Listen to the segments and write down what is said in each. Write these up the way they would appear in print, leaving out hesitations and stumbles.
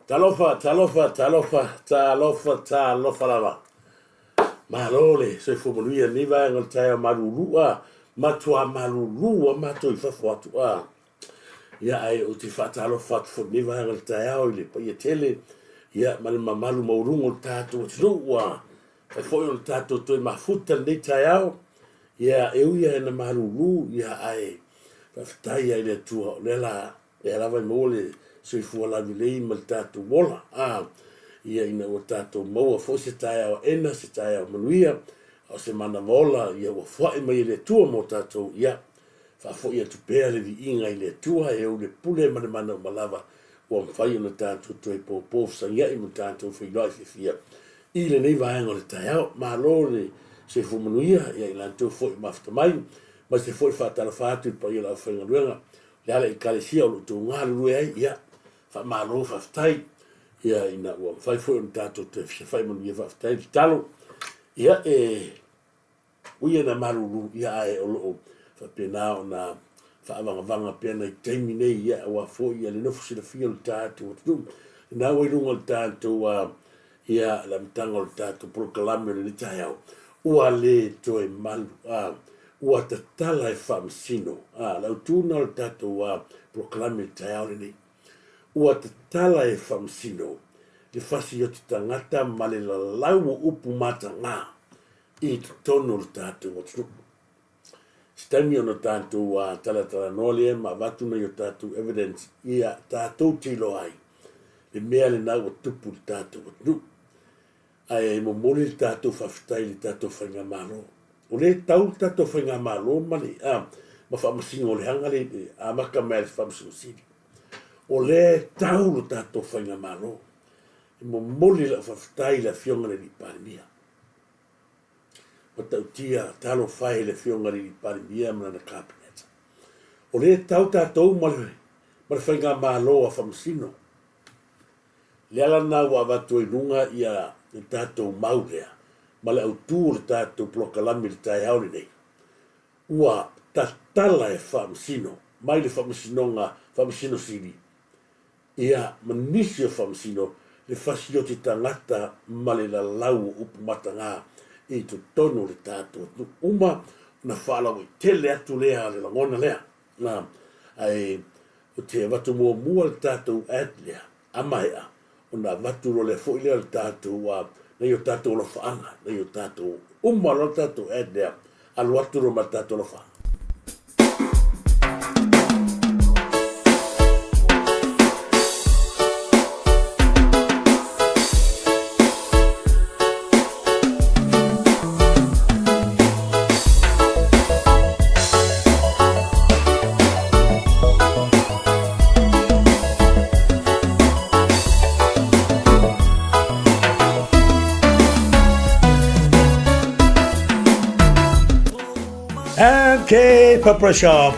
Talofa lava. Malole, se fumulia ni va ngal tayo malulua, matua malulua, mato I fafuatua. Ya ai uti fatalofa fu ni va ngal tayo ile pa tele, ya malma malu maurungo tatu tuwa. Fa foi on tatu to mafuta ni tayo, ya euya na malulu, ya ai. Fa taya ile tua lela, ya lava mole. Se fu la vilei mal tatu mola ia ina o tatu moa fo se taia o ena se taia o manuia o se mana mola ia o fai mai le tua mo tatu ia fa fo ia tu pea le vi inga i le tua e o le pule mana o malava o mfai o tatu to e po sa ia I mo tatu fi lai fia I le nei vaenga o le taia ma lo le se fu manuia ia I lantou fo I mafta mai ma se fo I fatala fatu pa ia la whainga luenga le ala I kalesia o lo tu ngalu ai ia fa malo fa tai ia ina o fai fo un tato te fai mo ia fa tai talo ia uia na malu ia o lo fa pena na fa vanga pena termine ia o fo ia le no fo se fio tato tu na o lungo tato ia la mtango tato proclame le taio o ale to e malu o tatala e famsino la utuna tato proclame taio ni ua te tala e whamsino, te whasi o te tangata ma le lau o upu mata ngā, I te tono le tātou o tunu. Stami ono tātou a tala nole ma watuna I o tātou evidence ia tātou tilo ai, le mea le nau o tupu le tātou o tunu. Ai mo mori le tātou whawhitai le tātou whainga malo. O le tau tātou whainga malo mani, ma whamasingo le hanga le, maka mea le whamasingo siri. O le tau lo tato whainga malo. I mo moli la whawhitai la fionga le parimia. Ma tau tia talo whai le fionga le parimia mana na kabineta. O le tau tatou male, ma le whainga malo a whamasino. Le ala nā wa watu I runga ia le tatou maulea, ma le autu le tatou plokalami le tai hauri nei. Ua tatala e whamasino, mai le whamasino siri. Ia manisi o whamsino le whasi o te tangata ma le la lau upu matanga I tu tono le tātua. Uma na whalau I tele atu lea le langona lea. Ai o te watu mua le tātou ad lea. Amai o na watu ro le fo lea le tātou na I o tātou lo whaanga. Na I o tātou lo tātou ad lea. Alu atu ro ma tātou lo whaanga. Okay, Papa Shop.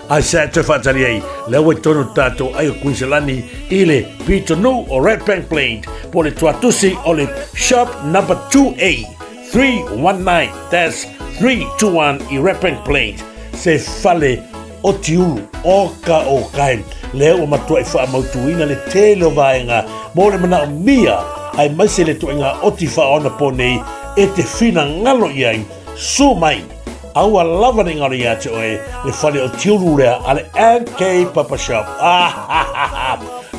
I said to Fataliei, Lewe Tono Tato, Ayo Quincelani, Ile, Pito No, or Red Bank Plate, Pole Tuatusi, Ole, Shop number 2A, 319, that's 321, I Red Bank Plate, Se Fale, Otiulu, Oka Okain, Leo Matua Fa Mautuina, Le Telo Vaenga, More Mana Mia, I Masele Tuinga, Otifa on the Pone, Ete Fina Ngalo Yang, So Mine. Aua lava ni ngari ate oe le whale o tiuru rea ale NK Papa Shop.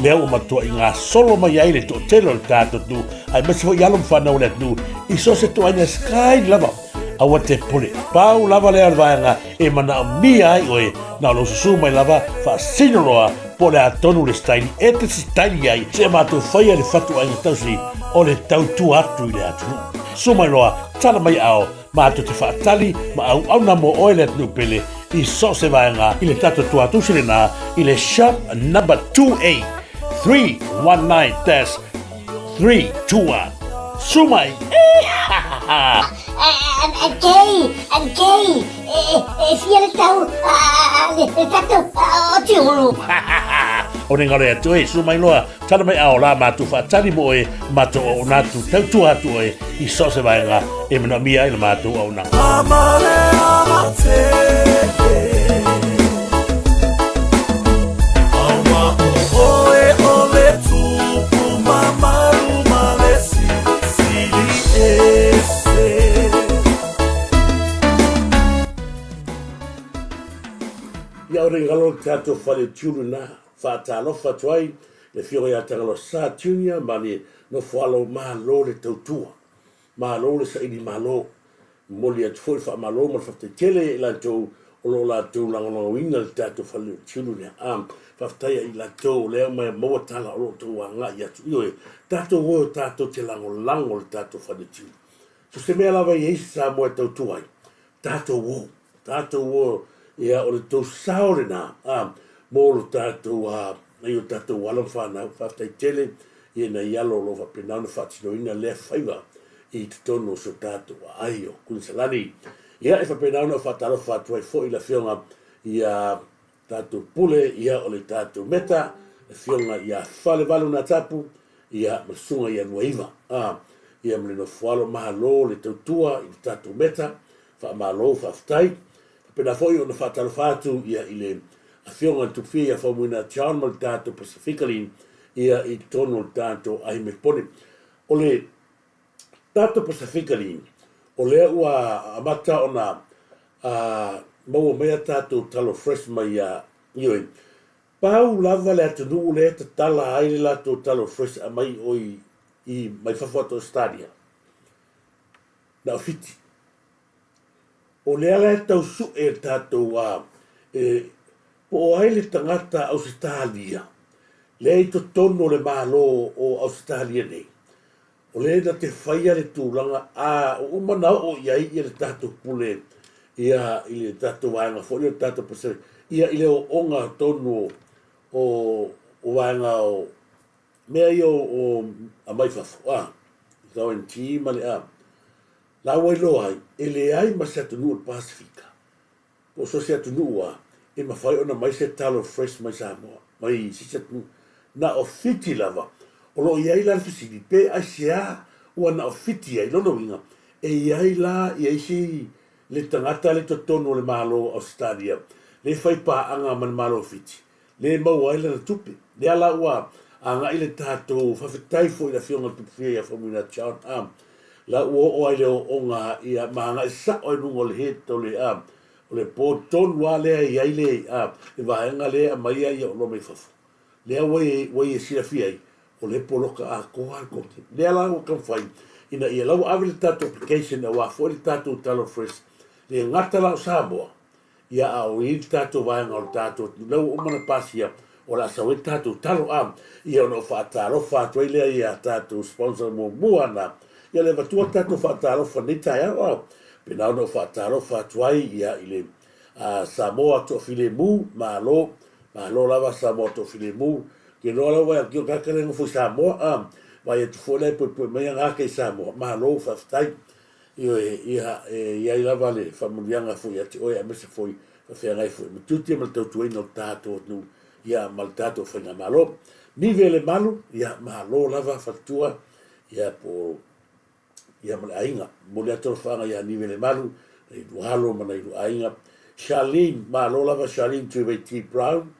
Lea ua matua I ngā solo mai aile to telo le tātou tu ai masi fo yalom whanau le tu I so se to aina sky lava aua te pule pau lava lea rwaanga e mana o mia ai oe na lo susu mai lava wha sinoroa po le atonu le staili e te staili ai se mātou whaia le whatu aina tausi o le tautu atu I le atunu. Sumai roa tala mai ao Mato te whaatali, ma au na mo oe le pele I so se vaenga I le tato tuatu sirena I le shop number 2A 319-321 Sumai And gay Fia le tau le tato o tiuru O ne ngare atu e sumai loa tala mai ao la matu whaatali mo e mato o natu tautu atu e I so se vaenga e mana mia I le matu au na Amale amate Awa o e o le ore ngalo tato fale tulu na whaatalo whatuai le whio ia tangalo sa tunia mani no whalo malo le tautua malo le sa ini malo moli at foi fa malo mo fa te tele la to o lo la to la no winga tato fale tulu ne fa tai i la to le mai mo tala o to nga ia tu yo tato wo tato te lango tato fale tulu so se me la va i sa mo tautuai tato wo ia o le tau saore na mo lo tatou ai o tatou wala whanau whaftai tele ia na ialo lo whapenau na whatinoina lea whaiwa i tutono so tatou ai o kunsalani ia e whapenau na whataro whatuai fo i la whionga ia tatou pule ia o le tatou meta le whionga ia whale walu na tapu ia masunga ia nuaiva ia mle no whalo mahalo le tautua i tatou meta wha mahalo whaftai pena foi ona fatalo fatu ia ile a fionga tufi ia famuina John Maltato Pacifically ia i tono tanto ai me pone ole tato Pacifically ole ua amata ona mo mea tato talo fresh mai ia io pau lava le atu le tala ai la to talo fresh mai oi i mai fafoto stadia na fiti o le ala tau su e tatou po ai le tangata Australia le i to tono le malo o Australia nei o le na te whaia le tūranga o umana o iai i le tatou pule ia i le tatou waanga fo le tatou pasere ia i le o onga tono o waanga o mea i o amai fafo tau en tima le la wailo ai ele ai ma se tunu o Pasifika o so se tunu e ma fai ona mai se talo fresh mai Samoa mai se tunu na o fiti lava o lo iai la fisili pe ai sia o na o fiti ai lo winga e iai la iai si le tangata le totono le malo Australia le fai pa anga man malo fiti le mau ai la tupi le ala ua anga ile tato fa fitai fo ila fionga tupi ya famuna chan la o ai le onga ia manga sa o nungo le heto le o le poton wa le ai le e va nga le mai ai o lo me fa le we si la fia o le poloka a ko al ko le la o kan fai ina ia la avel tato application wa fo le tato talo fresh le ngata la Samoa ia o i tato va nga o tato lo o mana pasia o la sa tato talo ia no fa talo fa to ile ia tato sponsor mo buana ia le vatua tato whaataro whanita ia pena no whaataro whaatuai ia ile Samoa to file mu malo lava Samoa to file mu ke no la wa ki kakare no fu Samoa vai tu fole po me nga ke Samoa malo whaftai ia lava le familianga fu ia te oia mese foi fa ngai fu tuti mal tau no tato no ia mal tato whanga malo nivele malu ia malo lava fatua ia po ia LIAINA mo le ator whanga ia nivele malu i duhalo mana i LIAINA Charlene malo lava Charlene tu T Brown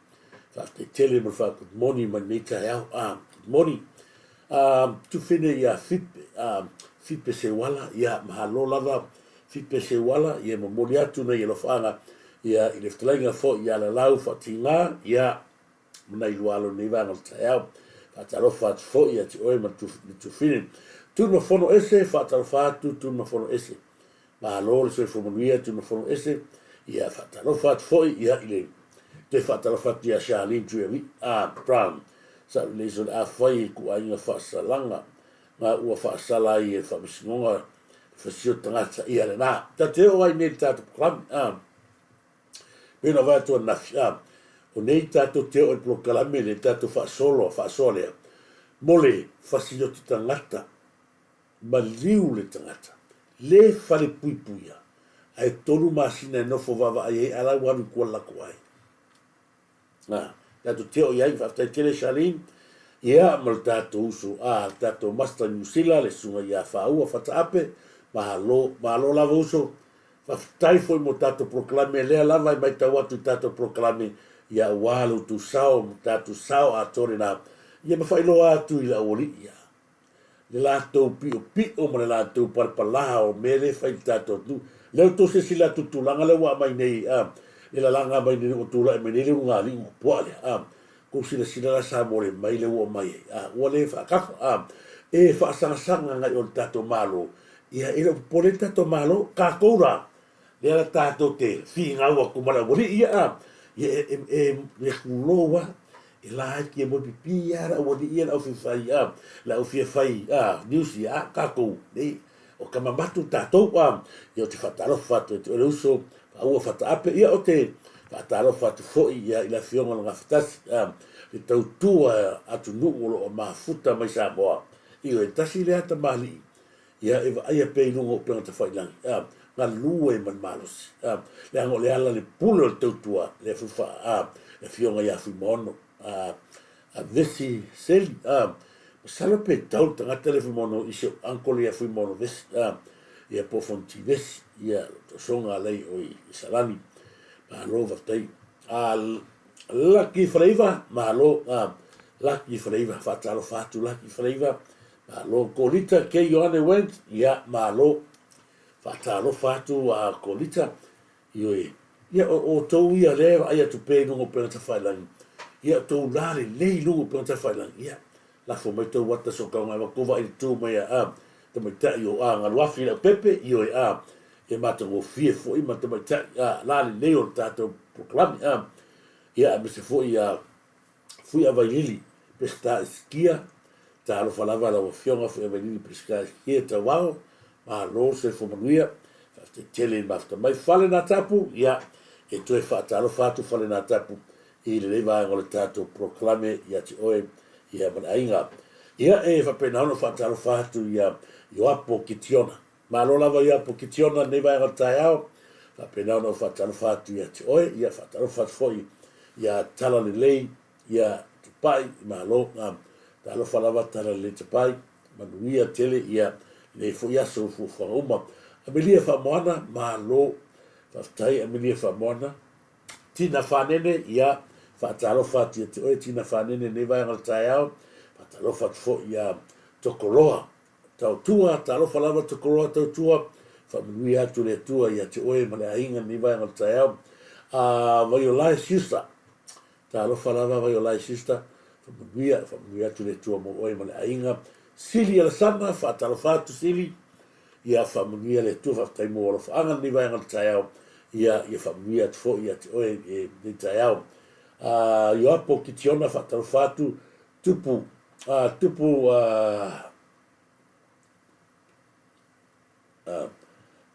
te tele mo fa good morning man nita ia good morning tu fine ia fipe se wala ia malo lava fipe se wala ia mo le atu na ia whanga ia i le ftalinga fo ia la lau fatinga ia mana i duhalo ni vanga ia fataro fat fo ia te oe ma tu fine tu no fono ese fatalo fatu tu no fono ese ma lo se fo monia tu no fono ese ia fatalo fat foi ia ile te fatalo fat ia Charlene tu Brown sa le so a foi ku ai na fa salanga ma ua fa sala i fa misinga fa sio tangata ia le na ta te o ai nei tatu kram pena va to na o nei tatu te o proclame le tatu fa solo fa sole mole fa sio tangata maliu le tangata le fale puipuia ai tolu masina no fo vava ai ala wan ko la kwai tu teo iai fa tele Charlene ia mal tato uso tato master New Zealand le sunga ia fa ua fa tape malo la uso fa tai foi mo tato proclame le lava mai tawatu tato proclame ia walu tu sao a torina ia ma fa ilo atu ila oli ia le lato pi o mo le lato par palao me le fa tato tu le to se sila tu tulanga le wa mai nei la langa mai ni o tula e menele unga li poale ko sila la sa mo le mai le o mai o le fa ka e fa sanga ngai o tato malo ia e pole tato malo ka koura le la tato te fi nga wa ku mala wori ia le kuloa e la ki mo pipi ia o di ia o fi fai la o fi fai news ia ka ko nei o kama matu tato ia te fatalo fatu te uso au fata ape ia o te fatalo fatu fo ia ila fionga nga fatas le tautua atu nu'u o mafuta mai Samoa i o e tasi le ata mali ia e aia pei lungo o penga te whailangi ngā lua e man malos le ango le ala le pulo le tautua le fufa le fionga ia fui mono a vesi seli sala pe tau tangata le fui mono iso ankole ia fui mono vesi ia pofonti vesi ia songa lei o i salani ma lo vatai lucky flavor malo lucky flavor fatalo fatu lucky flavor malo kolita ke yoane went ya malo fatalo fatu kolita yo ya o to ia le ia tu pe no pe ta failan ya to lale le no pe ta failan ya la fo mai to wata so ka ngai ko vai tu mai te mai ta yo nga wa fi la pepe yo e mata go fie fo i mata mai ta lale le o tato proclam ia me se foi fui a vaili pesca skia ta lo falava la fionga foi a vaili pesca skia ta VAO ma lo se fo manuia te tele bafta mai fale na tapu ia e tu e fata lo fatu fale na tapu i le va ngol tato proclame ia te oe ia man ainga ia e fa pena no fata lo fatu ia yo apo kitiona ma lo lava ia apo kitiona ne va ngol taiao fa pena no fata lo fatu ia te oe ia fata lo fatu foi ia tala le lei ia tupai ma lo ta lo falava tala le tupai manuia tele ia le fo ia so fo uma amelia fa moana ma lo fa tai amelia fa moana tina fanene ia fa talo fa ti o tina fanene ne vai al taiao fa talo fa fo ia tokoloa tau tua talo falava tokoloa tau tua fa manuia tu le tua ia te oe ma le ainga ne vai al taiao vai o lai sister ta lo falava vai o lai sister fa manuia tu le tua mo oe ma le ainga sili ala sana fa talo fa tu sili ia familia le tu fa tai mo lo fa ni vai ngal taiao ia familia fo ia oe de taiao yo apo kitiona fa tal fatu tupu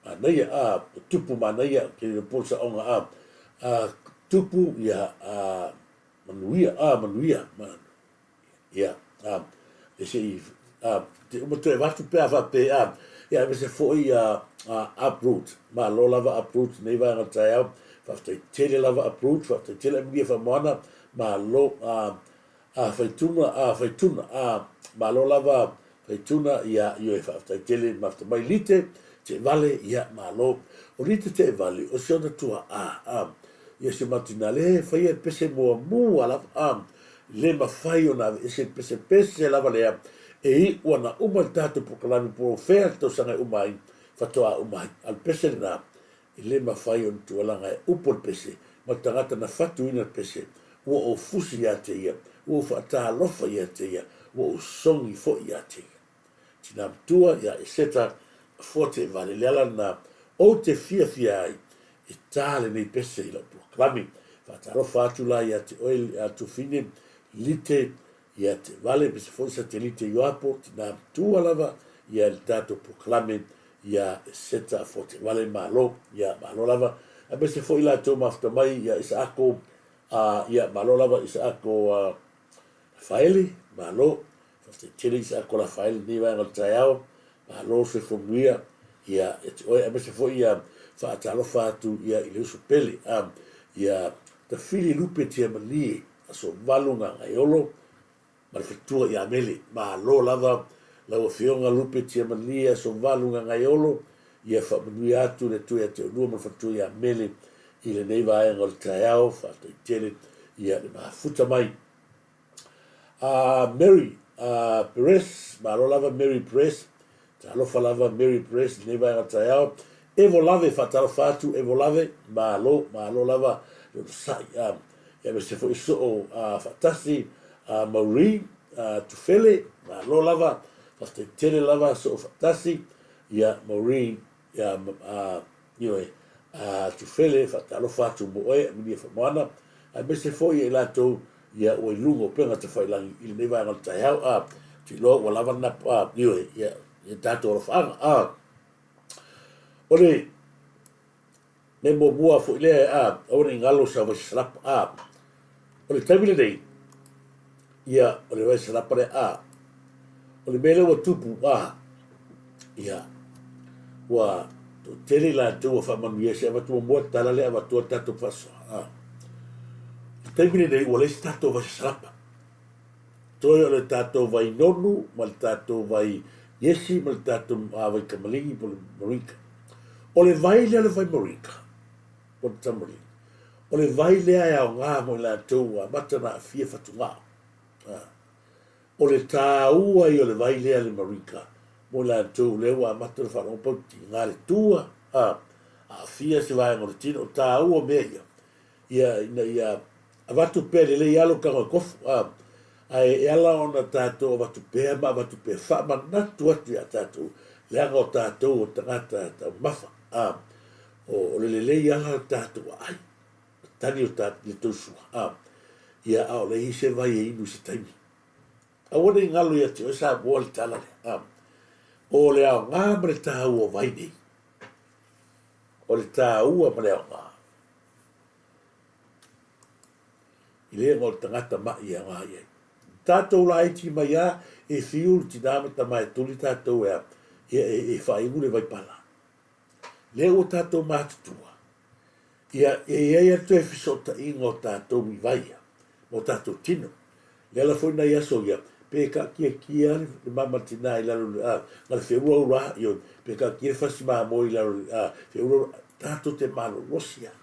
anaya tupu manaya ke le polsa onga tupu ia manuia ia ese mo te vatu pe ava pe ia me se foi uproot ma lo lava uproot nei va nga taiao fa te tele lava uproot fa te tele mi fa mona ma lo faituna ma lo lava faituna ia io fa te tele ma te mai lite te vale ia ma lo o lite te vale o siona tua ia se matinale fa ia pese mo ala le ma fai ona ese pese lava le e wana uma tato proclame por oferta sanga umai fatoa umai al pese na le ma fai on tu langa upol pese ma tangata na fatu ina pese o fusi ya te ia o fata lofa ya te ia o songi fo ya te tina tua ya eseta forte vale lela na o te fia ai e tale nei pese ila proclame fata lofa tu la ya te oil tu fine lite ia te vale pe se foi satellite yo apo na tua lava ia il tato proclame ia seta forte vale malo ia malo lava a pe se foi la to mafta mai ia isa ako ia malo lava isa ako faili malo forte tele isa ako la faili ni va ngal taiao malo se fomuia ia a pe se foi ia fa talo fatu ia ile supele ia te fili lupe tia mali aso valunga ngaiolo ma le fetua ia mele ma lo lava lau fionga lupe tia malia so valunga ngaiolo ia whamanuia atu le tue te onua ma fetua ia mele i le neiva ae ngol taiao whatai tele ia le mafuta mai Mary Perez ma lo lava Mary Perez ta alofa lava Mary Perez neiva ae ngol taiao e volave fatalo fatu e volave malo lava yo sai e me se foi so fatasi Maureen tufele malo lava fate tele lava so fatasi ya Maureen ya yo tufele fatalo fatu mo e mi fa mana a me se foi e lato ya o lungo penga te fai lang il ne va ngal tai hau ti lo wala va na yo ya tato fa ole me mo bua fo ile o ni ngalo sa va slap ole tabile dei ia ole va slap re ole mele o tupu ia wa to tele la to fa man ye se va to mo tala le va to tato fa so tabile dei ole stato va slap to ole tato vai nonu mal tato vai yesi mal tato vai kamalingi pol morika ole vai le vai morika o tamari. O le vai lea e au ngā mo la tōua, matana a fia fatunga. O le tā ua i o le vai lea le marika, mo la tōu lewa matana whanopauti, ngā le tūa, a fia se vai ngore tino, o tā ua mea ia, a watu pēr le ialo kanga kofu, e ala ona tātou a watu pēr ma, watu pēr whama natu atu ia tātou, leanga o tātou o tangata mafa, o le ala tātou ai, tani o tātou le tōsua, ia au le hise vai e inu se taimi. A wana i ngalo ia te o sa mua le talale, o le au ngā ma le tā ua vai nei, o le tā ua ma le au ngā. I le ngol tangata mai a ngā iei. Tātou la iti mai a, e fiul ti nāma ta mai tuli tātou e whaingu le vai pala. Le o tātou mātutua. Ia e atu e fisota ingo tātou mi vaia, mo tātou tino. Le ala foi na iaso ia, pe ka kia le mama tina i lalo ngale whiua ura i pe ka kia fasi maa mo i lalo whiua tātou te malo rosia.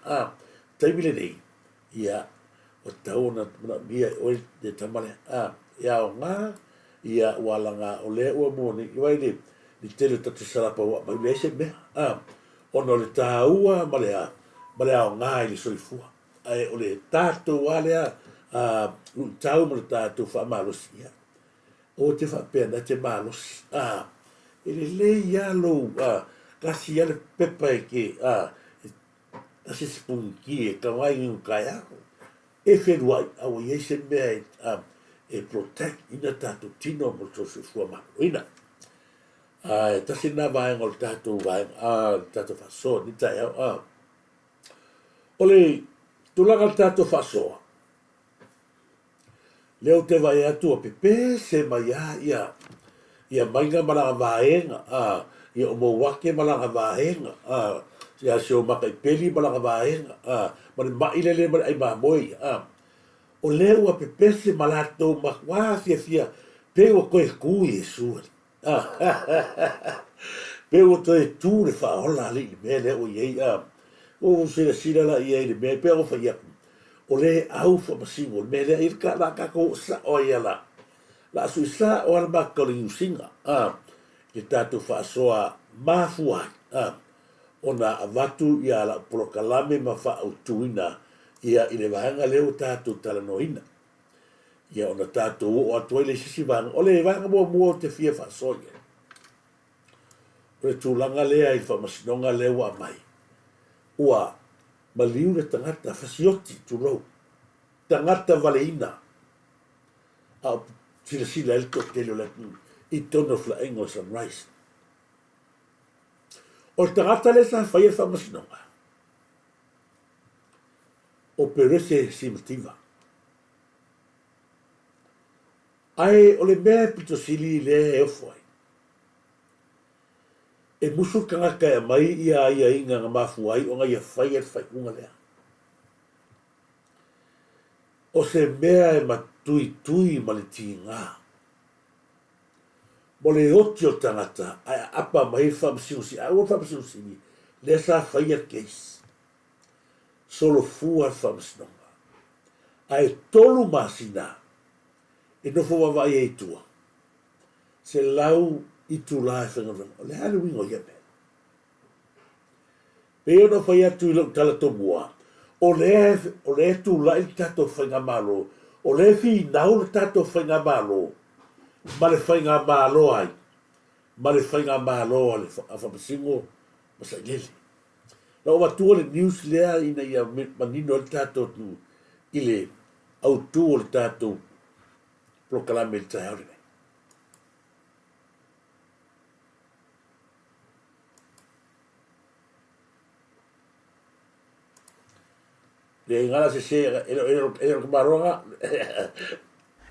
Taimile nei, ia o taona mia oi de tamale, ia o ngā, ia walanga o le ua mo ni iwaile, ni tele tatu sarapa wa, mai le se mea, ono le tā ua ma le au ngā i le soifua. O le tātou alea, tau ma le tātou wha malosi. O te wha pēna te malosi. E le ialo, kasi ale pepa e ke, kasi spunki e kawai ngu kai ako. E whenua au i eise mea e protect ina tātou tino mo le soifua maloina. Tasi nā vāenga o le tātou vāenga, tātou whasoa, ni tai au. Ole, tulaga le tātou whasoa. Leo te vai atu a pepe, se mai ia mainga malanga vāenga, ia o mo wake malanga vāenga, ia se o maka i peli malanga vāenga, mani mailele mani ai mamoi. O leo a pepe se malato makwa fia, pe o koe kui e suari. Pe o te tū le whaola li i mea leo i ei, o sira la i ei le mea, pe o whaiaku. O le au whamasingo, le mea lea i rika la kako sa o ia la. La sui sa o ala makali usinga, ke tātou whaasoa mafuai, o na avatu i ala polokalame ma whaautuina, ia i le vahanga leo tātou talanoina. Ia ona tātou o atuai le sisi vanga, o le vanga mua te fia whaasoia. O le tūlanga lea i whamasinonga leo a mai. Ua, maliu le tangata fasioti tūrou. Tangata valeina. A sila elto telo le i tono fla engo sunrise. O le tangata le sa whaia whamasinonga. O perese simativa. Ai o le mea pito sili le e ofoi. E musu kangaka e mai ia inga ngā mafuai o ngai e whai unga lea. O se mea e matui ma le ti ngā. Mo le oti o tangata, ai apa mai whamasiusi, ai o whamasiusi ni, le sa whai keis. Solo fua whamasinonga. Ai tolu masina, e nofo wawai e tua. Se lau i tu lai whengawenga. O le Halloween o yepe. Pe ona fai atu I lau tala tomua. O le tu lai tato whainga malo. O le fi nau le tato whainga malo. Ma le whainga malo ai. Ma le whainga malo ale a whapasingo. Masa ngeli. Na o matua le news lea ina ia manino le tato tu. Ile au tu le tato. Prokalame le tai aure. Le ngala se ero maronga.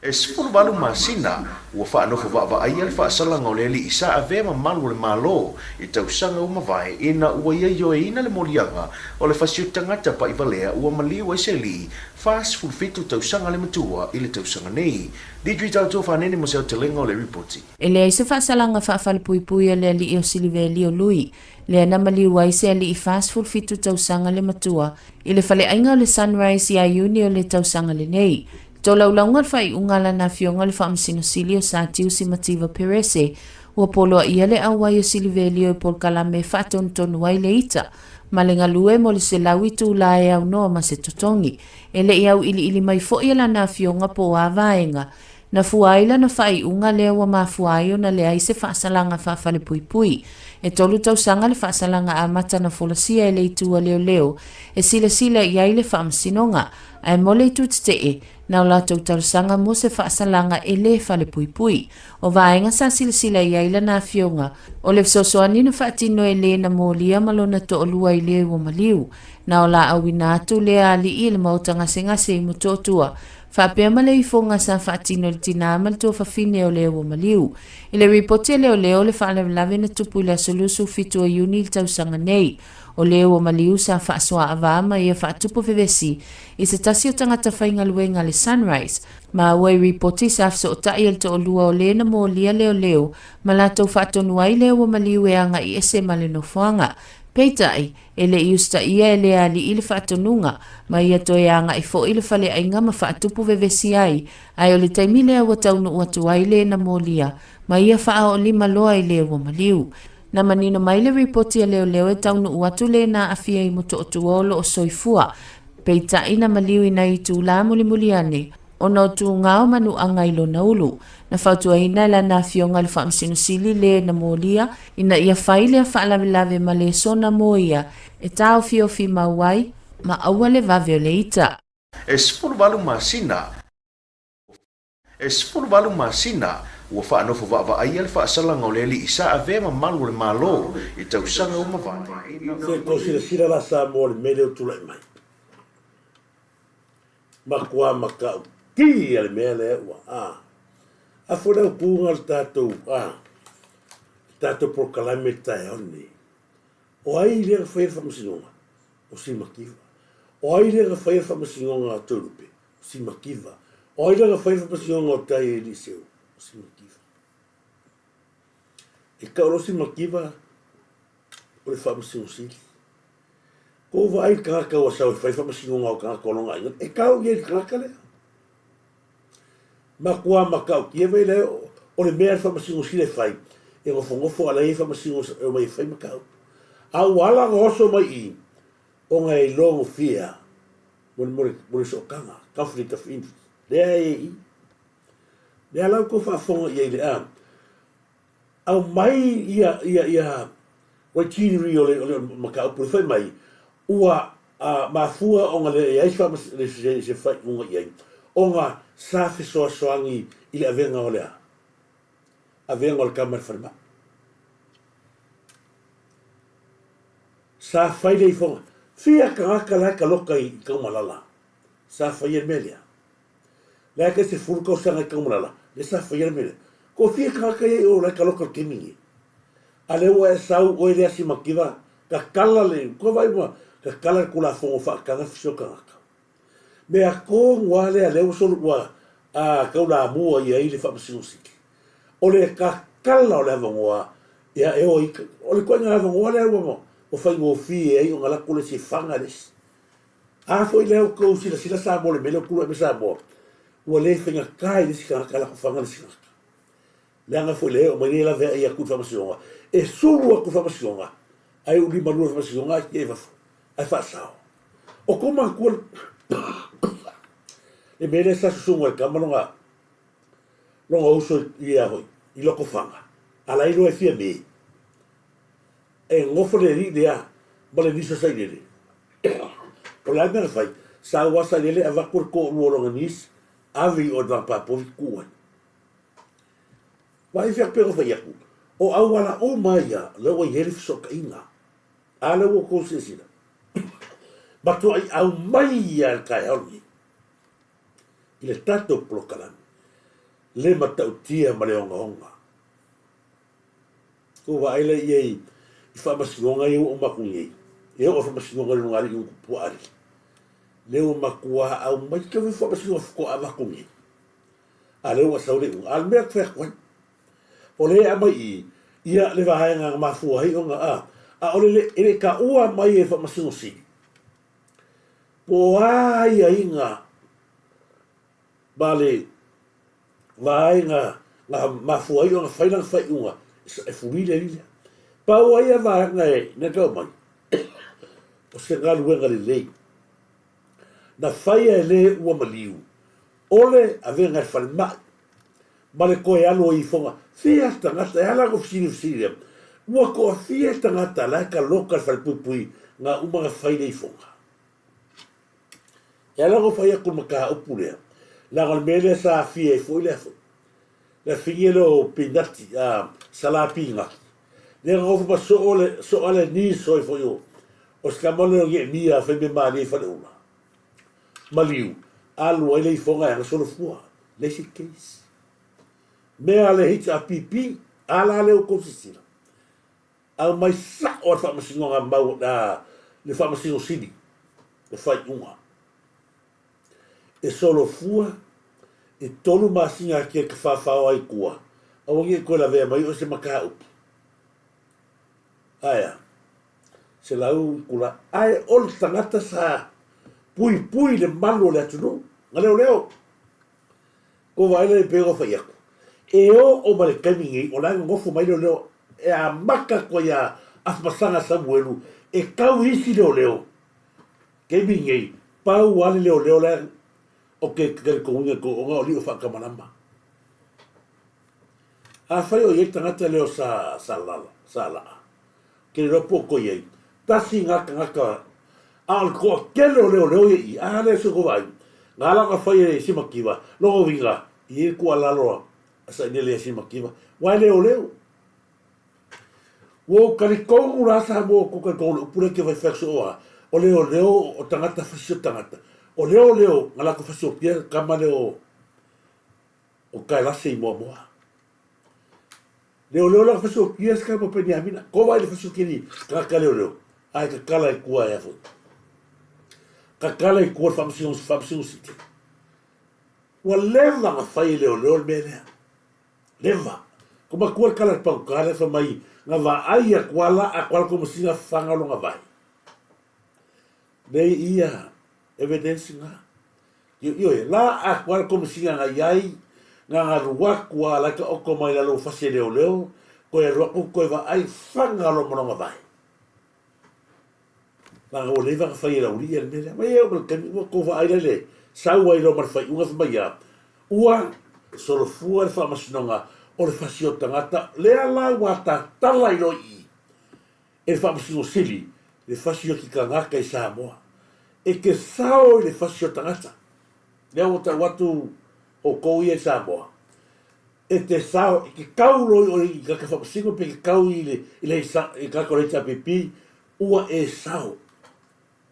E sifuru balu masina ua whaanofo wa'ai ale whaasalanga o le li isa a vea mamalu le malo I tausanga uma vai ina ua ia ina le molianga o le whasio tangata pa I valea ua maliu ai se li fast food fitu tausanga le matua I le tausanga nei. Didri tau tō whanene mo seo te lenga o le reporti. E le aise whaasalanga whaafale pui pui a le li o silive li o lui. Le ana maliu ai se li I fast food fitu tausanga le matua I le whale ainga o le sunrise I uni o le tausanga le nei. Tō laulaunga whai ungala na fionga le whaamsino sili o sa tiu si mativa perese, ua polo ia le awai o siliveli o pol kalame whaton tonu ai le ita, ma le ngalue mo le se lawi tū la e au noa ma se totongi, e le iau ili mai fo ia la na fionga po a vaenga, na fuaila na whai unga lea wa ma fuaio na le aise whaasalanga whaafale pui pui, e tolu tausanga le whaasalanga a mata na folasia e le itua leo, e sila ia le whaamsinonga, ai mole tu te na o latou talusanga mo se whaasalanga e le whale pui pui. O vaenga sa sila ia ila na fionga, o le sosoani na whaatino e le na molia malona to olua I le ua maliu, na o la awina atu le ali I le mautanga ngase I mutotua, whapea male I fonga sa whaatino le tinama le tō whawhine o le ua maliu. I le ripote leo le whaale lave na tupu le solusu fitu o uni le tausanga nei, o leo o maliu sa whaaswa avama ia whaatupu vevesi I se tasi o tangata whainga luenga le sunrise, ma awai ripoti sa afso o tai al to o lua o le na mo lia leo, ma lato whaatonu ai leo o maliu e anga I ese male no whanga. Peitai, ele iusta ia ele ali I le whaatonunga, ma ia to e anga I fo I le whale ainga ma whaatupu vevesi ai o le taimile a wataunu watu ai le na mo lia, ma ia wha o lima loa I leo o maliu. Na manino mai le ripoti a leo e taunu uatu le na afia I muto o tuolo o soifua. Peita ina maliu ina I tu la muli ane. O no tu ngao manu anga ilo na ulu. Na fautua ina la na fionga le whaamsino sili le na molia. Ina ia whaile a whaalawelave ma le sona moia. E tau fio fi mauai ma aua le vave o le ita. E sifuru balu masina ua whaanofo wa'ai ale whaasalanga o le li isa a vea mamalu le malo I tausanga uma vai. Se ko sila la sa mo le mele o tulai mai. Makua makau. Ki ale mele ua. A fora o kunga le tatou. Tatou prokalame tai oni. O ai le whaia whamasinonga. O si makiva. O ai le whaia whamasinonga a turupe. O si makiva. O ai le whaia whamasinonga o tai e liseu. O si makiva. E kaurosi makiva o le whamasingo sili. Ko vai kaka o sa o fai whamasingo ngau kaka o longa inga. E kau ia kaka lea. Makua makau kia vei leo o le mea whamasingo sili fai. E ngofongofo ala e whamasingo o mai fai makau. A wala ngoso mai I. O ngai longo fia. Mori so kanga. Conflict of interest. Lea e I. Lea lau ko whaafonga ia I le am. Au mai ia waitiri o le makau puri whai mai ua mafua o ngā le eis wha se whai unga iai o ngā sāwhi soangi I le avenga o lea avenga o le kamara whanima sa whai le I whonga whia ka ngaka lai ka loka I kaumalala sa whai e melea lai ka se furuka o sanga I kaumalala le sa whai e melea ko fia kaka e o lai ka loka kemingi. A le ua e sau o e lea si makiwa, ka kala le, ko vai mua, ka kala kula fongo wha kanga fisio kangaka. Me a ko ngua lea leo solu ua a kaula mua I a ili wha masingo siki. O le ka kala o le hava ngoa, ia e o ika, o le koe ngā hava ngoa lea ua mo, o whai ngō fie e o ngā lakule si whanga les. A fo I leo kou sila sa mo le mele o kulu e me sa mo, ua le whinga kai lesi kangaka la whanga lesi kangaka. Leanga foi leo, mai la vea ia ku whamasionga. E sulu a ku whamasionga. ai uli malua fa si nga ke va ai fa sao o koma ku e mele sa sunga ka malonga longa uso ia hoi I loko fanga ala ilo e fia me e ngofo le ri dea male nisa sai lele o la ngana fai sa wasa lele ava kur ko luolonga nis avi o da pa po kuai vai fia pero fai aku o awala o maia le o yeri so kainga ala o ko se sina batu ai au maia kai holi ile tato prokalan le matautia ma le onga ko wa ile ye I fa masingonga I o makungi e o fa masingonga le ngari u puari le o makua au mai ka fa masingonga ko ava kungi ale wa saule u al me fa ko o le amai ia le va hanga ma fu ai onga a o le ka ua mai e fa masingonga si po ai inga bale vai nga ma fu ai onga fa na fa unga e furi le lile pa o ia va nga na ka mai o se galu nga le na fai le ua maliu ole ave nga fa ma le ko ya lo I fonga fia tanga ta ala ko fisi ua ko fia tanga ta la ka local fa pui nga uma nga fai le fonga ya la ko fai ko maka opule la gal mele sa fia foi le fingelo pinati sala pinga le ngofu ba so ole ni so I foi o scamolo ye mia fe me mani fa una maliu alu ele fonga ya so fua le si case me ale hit a pipi ala le o consisira al mai sa o fa masinga mau da le fa masinga sidi le fai uma e solo fua e tolu masinga ke ka fa ai kua o ngi ko la ve mai o se maka aya se lau kula ai ol tangata sa pui le malo le atu ngale leo ko vai le pego fa yaku e o male kamingi o la ngofu mai leo e a maka ko ya afmasanga samuelu e kau isi leo kamingi pau wale leo la o ke ko unga ko o li o fa kamanama a fai o ye tangata leo sa la ke ropo ko ye tasi ngaka al ko kelo leo ye a le so ko vai ngala ka fai e simakiwa lo vinga I ko ala lo sa ni le simakiwa wa leo wo kali ko ura sa mo ko ko pure ke vai fexo o leo o tangata fasio tangata o leo ngala ko fasio pia kama leo o kai la sei mo leo la fasio pia ska mo pe amina ko vai le fasio kini ka leo ai ka kala I kua ya fo ka kala I kua famsion siti wa leva nga fai leo mele leva kuma kua kala pa kala fa mai nga va ai a kwala ko musinga fanga lo nga vai nei ia evidence nga yo la a kwala ko musinga nga yai nga ruwa kwala ka o ko mai la lo fa se leo ko e ro ko va ai fanga lo mo nga vai la o leva ka fai la uri el mele mai o ko va ai le sa wa I lo mar fai unga fa ya ua solo fua le fa masinonga o le fasio tangata le ala wata tala ilo e fa masino sili le fasio ki kangaka I Samoa e ke sao le fasio tangata le wata watu o kou I Samoa e te sao e ke kaulo o I ka fa masino pe ke kau I le ka koreta pipi ua e sao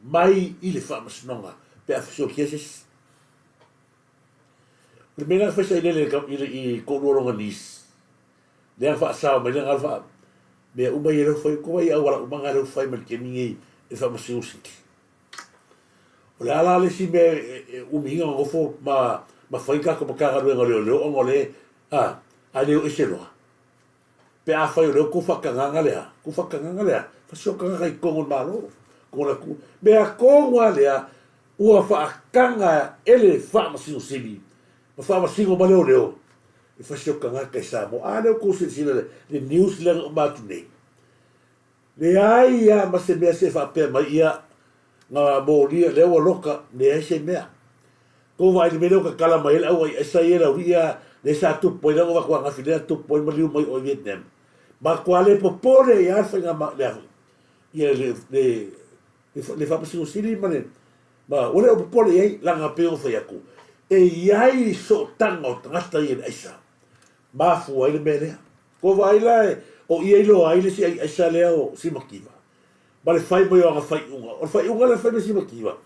mai I le fa masinonga pe a fasio kieses le mena fa sai le I ko longa nis le fa sa me le fa me o mai le foi ko ai awala o manga le foi me ke mingi e fa masino siki o le ala le si me o minga o fo ma fai ka ko ka ga le o ngole a le o iselo pe a fai le ko fa ka nga le fa so ka ga I ko malo ko la ku me a ko wa le ua fa kanga ele fa masino sili ma fa masino ma leo e fa so kanga ka Samoa a le ko se le news le ma tu nei Le ai ia ma se mea se whapea mai ia ngā mōria lewa loka le ai se mea. Ko vai le mea ka kala mai au ai esa ia lau ia le sa tupo i lango wakua ngā whilea tupo i maliu mai o Vietnam. Ma kua le popore ia whainga ma le ahu. Ia le whapasingo siri mane. Ma ole o popore iai langa peo whai aku. E iai so tanga o tangata i le aisa. Ma fua i le mea lea. Ko vai lai o iai lo ai le si ai aisa lea o simakiva. Ma le whai mai o anga whai unga. O whai unga le whai me simakiva.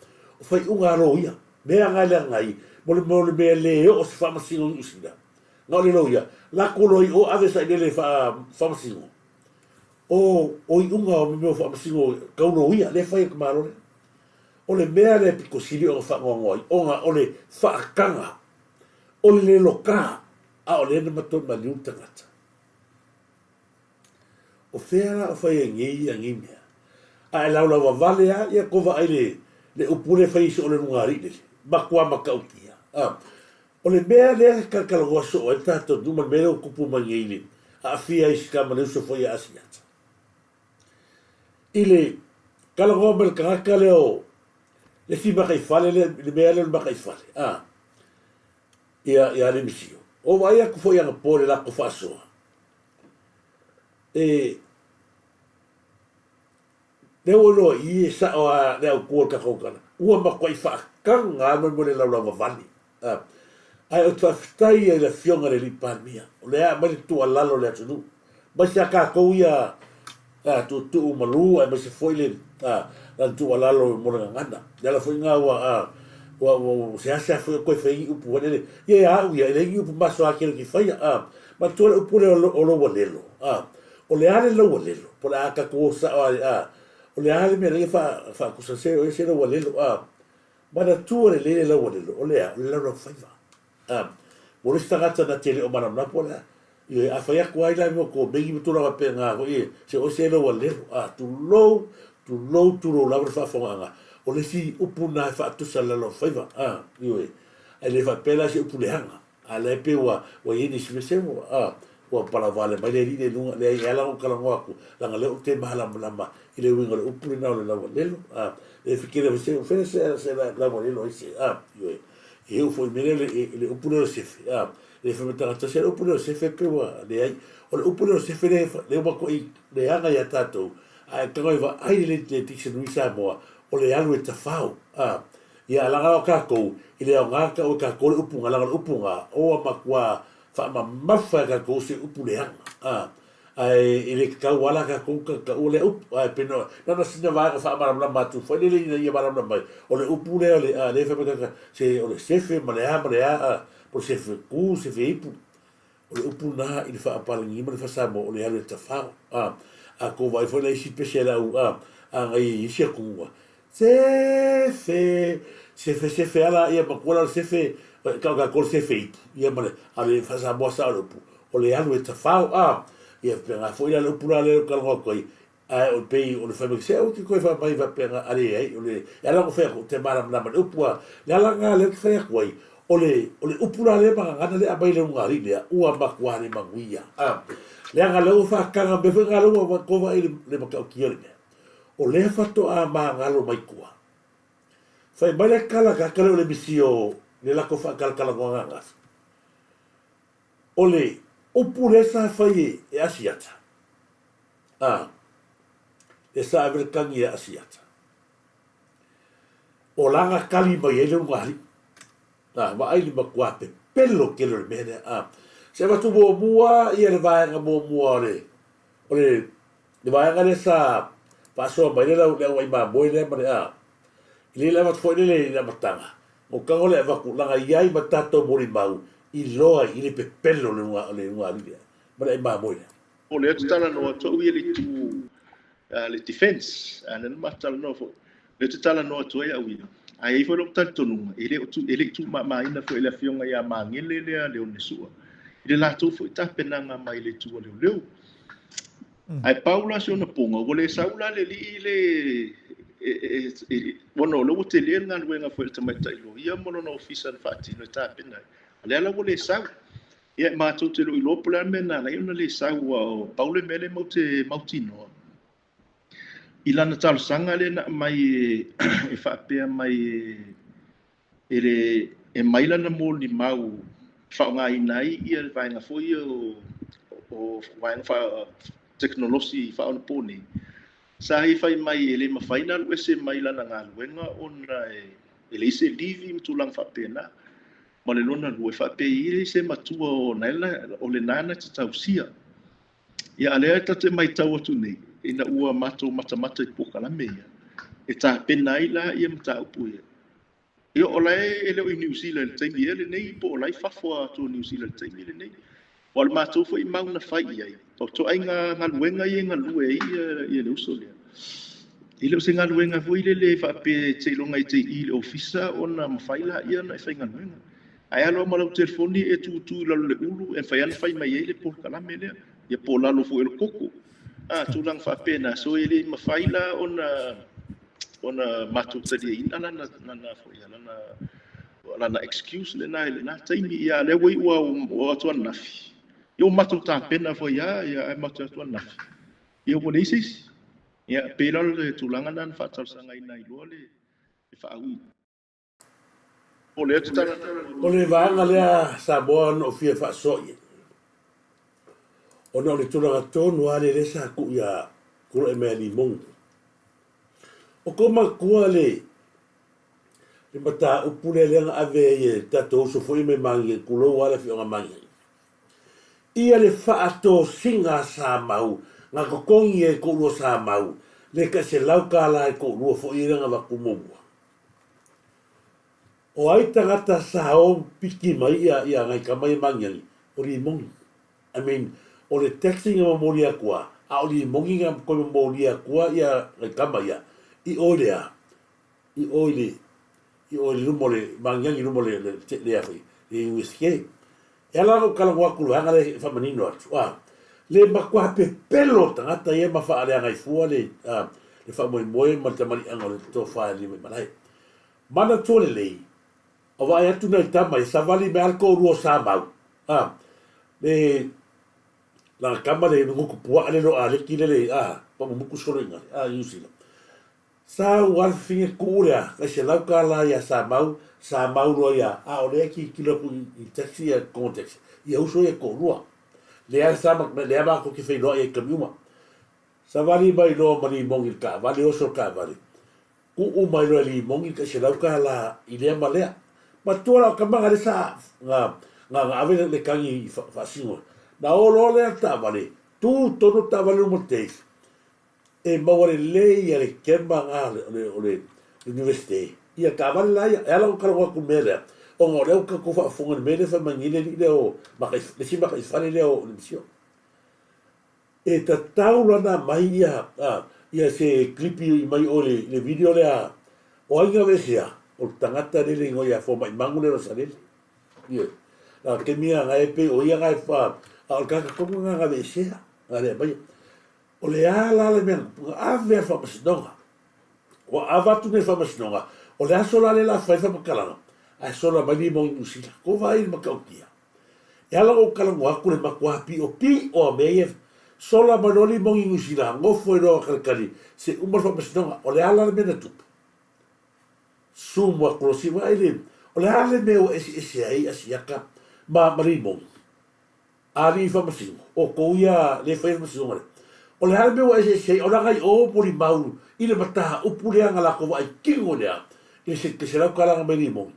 O whai unga aro ia. Mea ngai le ngai. Mo le mea leo o se whamasingo i usina. Ngā le lo ia. La koloi o ave sa i le whamasingo. O i unga o me mea whamasingo kaulo ia. Le whai kamaro le. O le mea le piko siri o whangongo ai. O ngā o le whaakanga. O le loka. A o le ena maton ma liu tangata. O whera o whai ngi a ngi mea. A e laula wa vale a ia kova ai le upure whai se o le nungari le. Makua makautia. O le mea le kakalagoa so o e tato numa mea o kupu mangeili. A fia i skama le uso whai asiata. I le kalagoa me le kangaka le o le si makai fale le mea le makai fale. Ia le misio. O vai aku foi anga pole la ko faso. Le olo i sa o le au ko ka kokana. Ua ma koi fa kanga mo le la vali. Ai o taftai e le fionga le lipamia. O le a mai tu alalo le atu. Ma sa ka ko ia tu malu ai ma se foi le tu alalo mo le ngana. Ya la foi nga wa se asa foi ko fei upu le ye a u ya le upu maso akelo ki fai ma tu upu le o lo walelo o le ale lo walelo po la ka ko sa o le ale me le fa ko sa se o se lo walelo ma na tu le lo walelo o le lo fai va mo le sta gata na tele o mana na po la ye a fai ko ai la mo ko be gi tu la pe nga ko ye se o se lo walelo tu lo la fa fa o le si upu na fa tu sala lo faiva iwe ai le fa pela si upu le hanga a le pe wa yini si se wa para vale mai le ri lunga le ala o kala ngoko la ngale o te mahala mlama ile wingo le upu na le lawa lelo le fikira se la lelo isi iwe e o foi mele le upu le se le fa meta ta se upu le se pe wa le ai o le upu le se le ba ko le hanga ya tato ai ka va ai le Turisi Samoa o le alu e tafau. Ia langa o kako, i le au ngaka o kako le upunga, langa le upunga, o a makua wha ma mawha kako se upu le hanga. I le kau wala kako ka o le upu, peno, nana sina vanga wha maramna matu, wha nile ina ia maramna mai, o le upu le o le wha kaka, se o le sefe, malea, po le sefe ku, sefe ipu, o le upu na i le wha apalangi, ma le wha samo, o le alu e tafau. A ko vai foi le isi pese la u, ngai isi a kungua. Sefe ala ia makola sefe ka ko sefe ia male ale fasa bosa lupu o le alu e tafau ia pena foi la pura le ka ko koi o pei o le family se o ki ko fa mai va pena ale ai o le ala ko fa te mara na ma upua la la nga le fa koi o le upura le ma ngana le abai le ngari le ua makua le manguia le nga le fa ka be fa lo ko va le ma ka ki o le fato a mangalo mai kua. Fai mai le kala kakale o le misio le lako fa kala ko ngas. O le upu le sa fai e asiata. Le sa amerikangi e asiata. O langa kali mai ele ngari. Ma ai li makua pe pelo ke le mene se va tu bo mua i le vai nga bo mua o le vai nga le sa paso mai le wai ma boy le ma ile la mat foi le la matanga o ka ole va ku la ia i matato mori mau i loa i le pepelo le ngua ile ma le ma boy o le tala no to wi le tu le defense and then matal no fo le tala no to ya wi ai fo lo tanto no ile tu ma ina fo ile fionga ya ma ngile le o nesua ile la tu fo ta penanga mai le tu le ai paula se ona ponga o le saula le le bueno lo te le nga wenga fo te mai tai lo ia mo no ofisa fati no ta pena le ala le sau ia ma tu te lo plan mena la una le sau o paula mele mo te mautino I lana talosaga le na mai e whaapea mai e mai lana mo ni mau whaongaina ai ia le vaenga foi o vaenga wha teknolosi whaona pōne. Sa hi whai mai e le mawhaina lu se mai lana ngā luenga ona e le ise livi mtulang whaapea na. Ma le lona lu e whaapea i le se matua o naila o le nana te tausia. Ia alea tate mai tau atu nei. Ina ua mato mata i pokalame ia. E tā pena i la ia mta upu ia. Ia o lai e leo i New Zealand taimi ele nei, po o lai whawha to New Zealand taimi ele nei. O le mātou fo i mauna whai ai. O to ai ngā luenga i ngā lue i le uso lea. I leo se ngā luenga fo i le whape te ilonga i te i le ofisa o na mawhaila ia na e whai ngā luenga. Ai alo malau telefoni e tu lalo le ulu, e whai ana whai mai e le po kalame lea. Ia po lalo fo e le koko. Tulang whape na so e le mawhaila ona matutari ina lana fo ia lana excuse le na taimi ia le wei ua tua nafi. Ia matuta pena fo ia ai matuta tua nafi. Ia po neisis. Ia pela le tulanga nan whatalsanga ina i loa le whaaui. O le tutana. O le vanga lea Samoa no fia whaasoi. Ona o le tulanga tonu ale le sa ku ia kuro e mea ni mongu. O koma kua le mata upule lenga ave ye tato so foi me mangi kulo wala fi nga mangi. Ia le faato singa sa mau nga kokongi e ko lo sa mau le ka se lau kala e ko lo fo ira nga wakumomua. O ai tangata sa o piki mai ia ngai kamai mangi o ri mongi. I mean o le taxi nga moria kua a o li mongi nga ko moria kua ia ngai kamai ia i olea i oile rumole mangiangi rumole le afi i wiske ela no kala wa kulu anga le famanino atu le makwa pe pelo tangata ye mafa ale ngai fu le famoi moi maltamali anga le to fa le malai mana tole le o vai atu na tama i savali me alko ruo sa mau le la kamera no ko pua ale lo ale kilele pa mo kuskoringa yusila sa wal finge kura ka se lau kala ya sa mau lo ya o le ki kilo ku i taxi ya context ia uso ya ko rua le a sa le ba ko ki fe lo e kamiuma sa vali bai lo mani mongi ka vali oso ka vali u mai lo li mongi ka se lau kala i le malea ma tola ka manga le sa nga ave le kangi fa singo na o lo le ta vali tu no ta vali mo te e maware lei ale kemba le universite ia kaval la ela o kala ko mele o ngore ko fa fonga mele fa mangile le o ma ka si ma ka fale le o misio e ta taula na mai ia se clipi mai ole le video le o ainga vesia o tangata le ngo ia fo mai mangule ro sale ia la ke mia nga epe o ia nga fa al ka ko nga vesia ale bai o le ala le men ave fa masnonga o avatu ne fa masnonga o le aso la le la fa makala a sola mani mo usila ko vai makautia e ala o kala mo akule makwa pi o meye sola manoli mo usila ngo foi ro kalkali se umar fa masnonga o le ala le men tu sumo klosi vai le o le ala me o ese ai asiaka ma marimo ali fa masnonga o ko ia le fa masnonga o le halme wa ese o la gai o puri maulu i le mata upule anga la ko vai kingo lea i se ke se la kala nga meri mo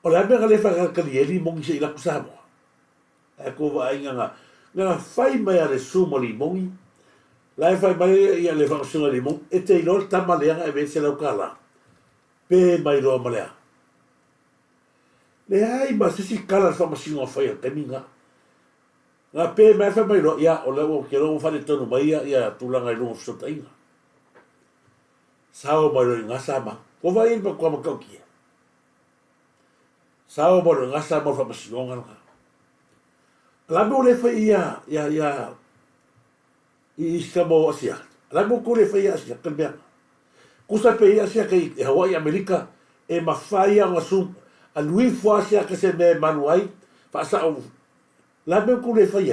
o le halme le fa ka li eli mo se ila kusamo e ko vai nga fai mai ale sumo li mo la fai mai ia le fa sumo li mo e te ilo tama le anga e ve se la kala pe mai ro malea le ai ma se si kala fa masingo fa ia teminga na pe me fa mai lo ia o le o ke lo fa le tonu mai ia tulanga i lo so tainga sao mai lo ngasama ko vai ba ko ma ki sao mo lo ngasama fa masinonga la mo le fa ia i skamo asia la mo ko le fa ia asia kalbea kusa pe ia asia kai Hawaii Amerika e ma fa ia ngasum a lui fo asia ka se me manuai fa sa la me ko le fai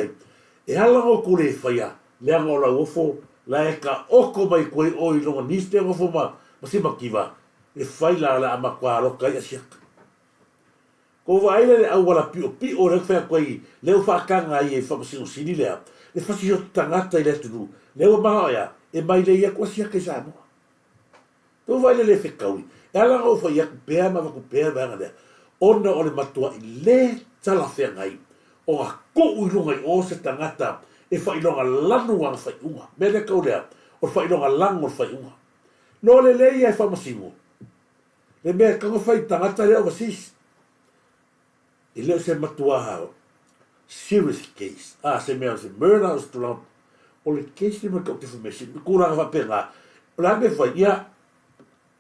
e ala o ko le fai le ngo la ofo La e ka oko mai koe o I longa niste ngofo masima kiwa. E whai la ama kwa roka I asiaka. Ko vaile le au wala pi o le whea koe leo whakanga I e whamasingo sini lea. Le whasi o tangata I le tunu. Leo maha ia, e mai le ia kwa siaka I Samoa. Tō vaile le whekaui. E ala ngau whai aku pēa ma waku pēa maanga lea. Ona o le matua I le tala whea ngai. O ngā kou I lunga I o se tangata. E whai longa lanu wang whai unga. Me le kau lea. O whai longa lango whai unga. No le le ia e whamasingo. Le mea kanga whai tangata lea overseas. I leo se matua hao. Serious case. Se mea se murder o se tulang. O le case ni maka o te whamesi. Kuranga whapenga. O le ame whai ia.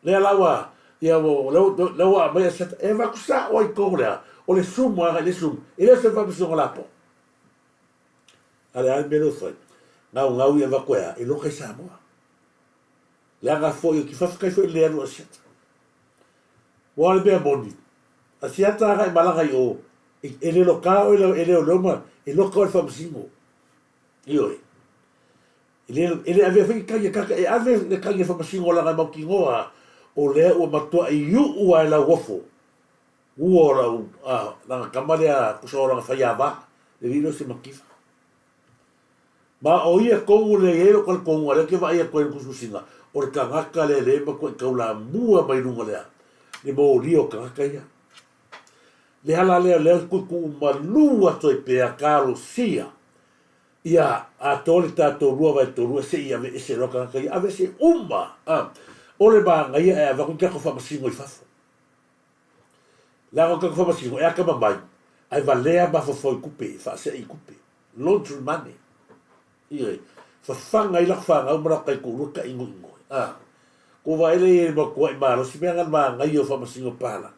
Lea lawa. Ia wo lawa mai seta. E wakusa o I kou lea. O le sumu anga le sumu. I leo se whamesunga lapo. Ale ame lo whai. Ngau ia wakoea. I loka I Samoa. Lea ngā fo I ki whawhakai fo I lea lua seta. Wale mea moni. A siata anga I malanga I o. E le loka o e le o loma. E loka o le whamasingo. Ioi. E le ave whaki kangia kaka. E ave le kangia whamasingo langa I mauki ngoa. O lea ua matua I ua e la wofo. Ua la langa kamalea kusa langa whaiawa. Le rilo se makifa. Ma o ia kongu le ero kal kongu. Ale ke vai a koe kususinga. O le kangaka le ma koe kaula mua mai runga lea. Le mo rio kangaka ia. Le hala lea kuku malua toi pea karo sia. Ia a tole tato rua vai torua se ia me ese roka kangaka ia. Ave se uma. O le maanga ia e waku kako whamasingo I fafo. Lako kako whamasingo e aka mamai. Ai valea mafafoi kupe. Whaase I kupe. Laundry money. Ioi. Whawhanga I lakwhanga au maraka I kuruka ingo. Ko vaile e makua I maro. Si mea ngan maanga I o whamasingo pala.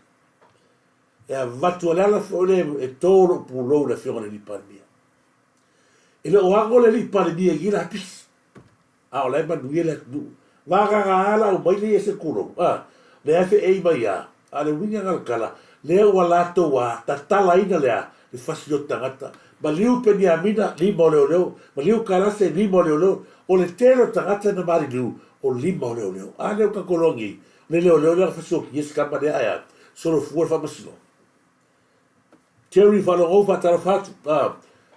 E a vatu alala fole e toro pulou le whionga le lipanemia. E le oango le lipanemia I la pis. O lai manuia le atu. Wākanga ala o mai le e se kuro. Le afe e mai a. A le winga ngalkala. Le ua lato wa tatala ina lea. Le whasi o tangata. Ma liu peni a mina lima o leo leo. Ma liu karase lima o leo leo. O le tero tangata na mari liu. O lima o leo leo. A leo kakolongi. Le leo leo leo whasi o kies kama lea ea. Solo fuor whamasino. Terry whalongou whatara whatu.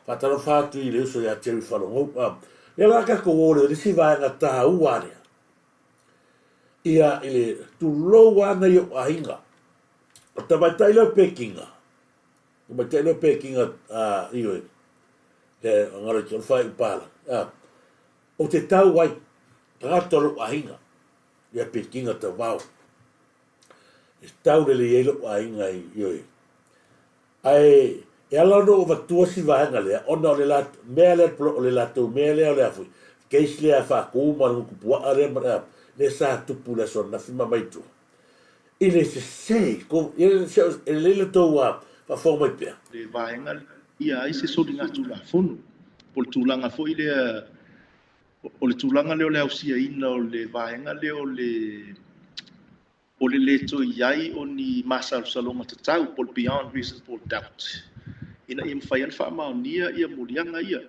Whatara whatu I leo so ya Terry whalongou. Le laka ko wole. Le si vaenga taha uarea. Ia ele tulou ana I o ahinga. O tamatai leo pekinga. O tamatai leo pekinga ioi. Le ngaro ki on whai upala. O te tau wai. Tangata o ahinga. Ia pekinga ta VAO. E tau le ielo o ahinga ioi. Ai e ala no o vatua si vaenga lea. Ona o le lato. Mea lea o le lato. Mea lea o le afui. Keis lea whakuma nukupua are mara. Le sa tupu le son na fima mai tu. Ile se sei ko ele le to wa fa fo mai pe. Le vaenga ia ai se soli ngatu la fono. Pol tulanga fo ile o le tulanga le o le ausia ina o le vaenga le o le to iai o ni masal salonga tatau pol beyond reasonable doubt. Ina im fayan fa maonia ia mulianga ia.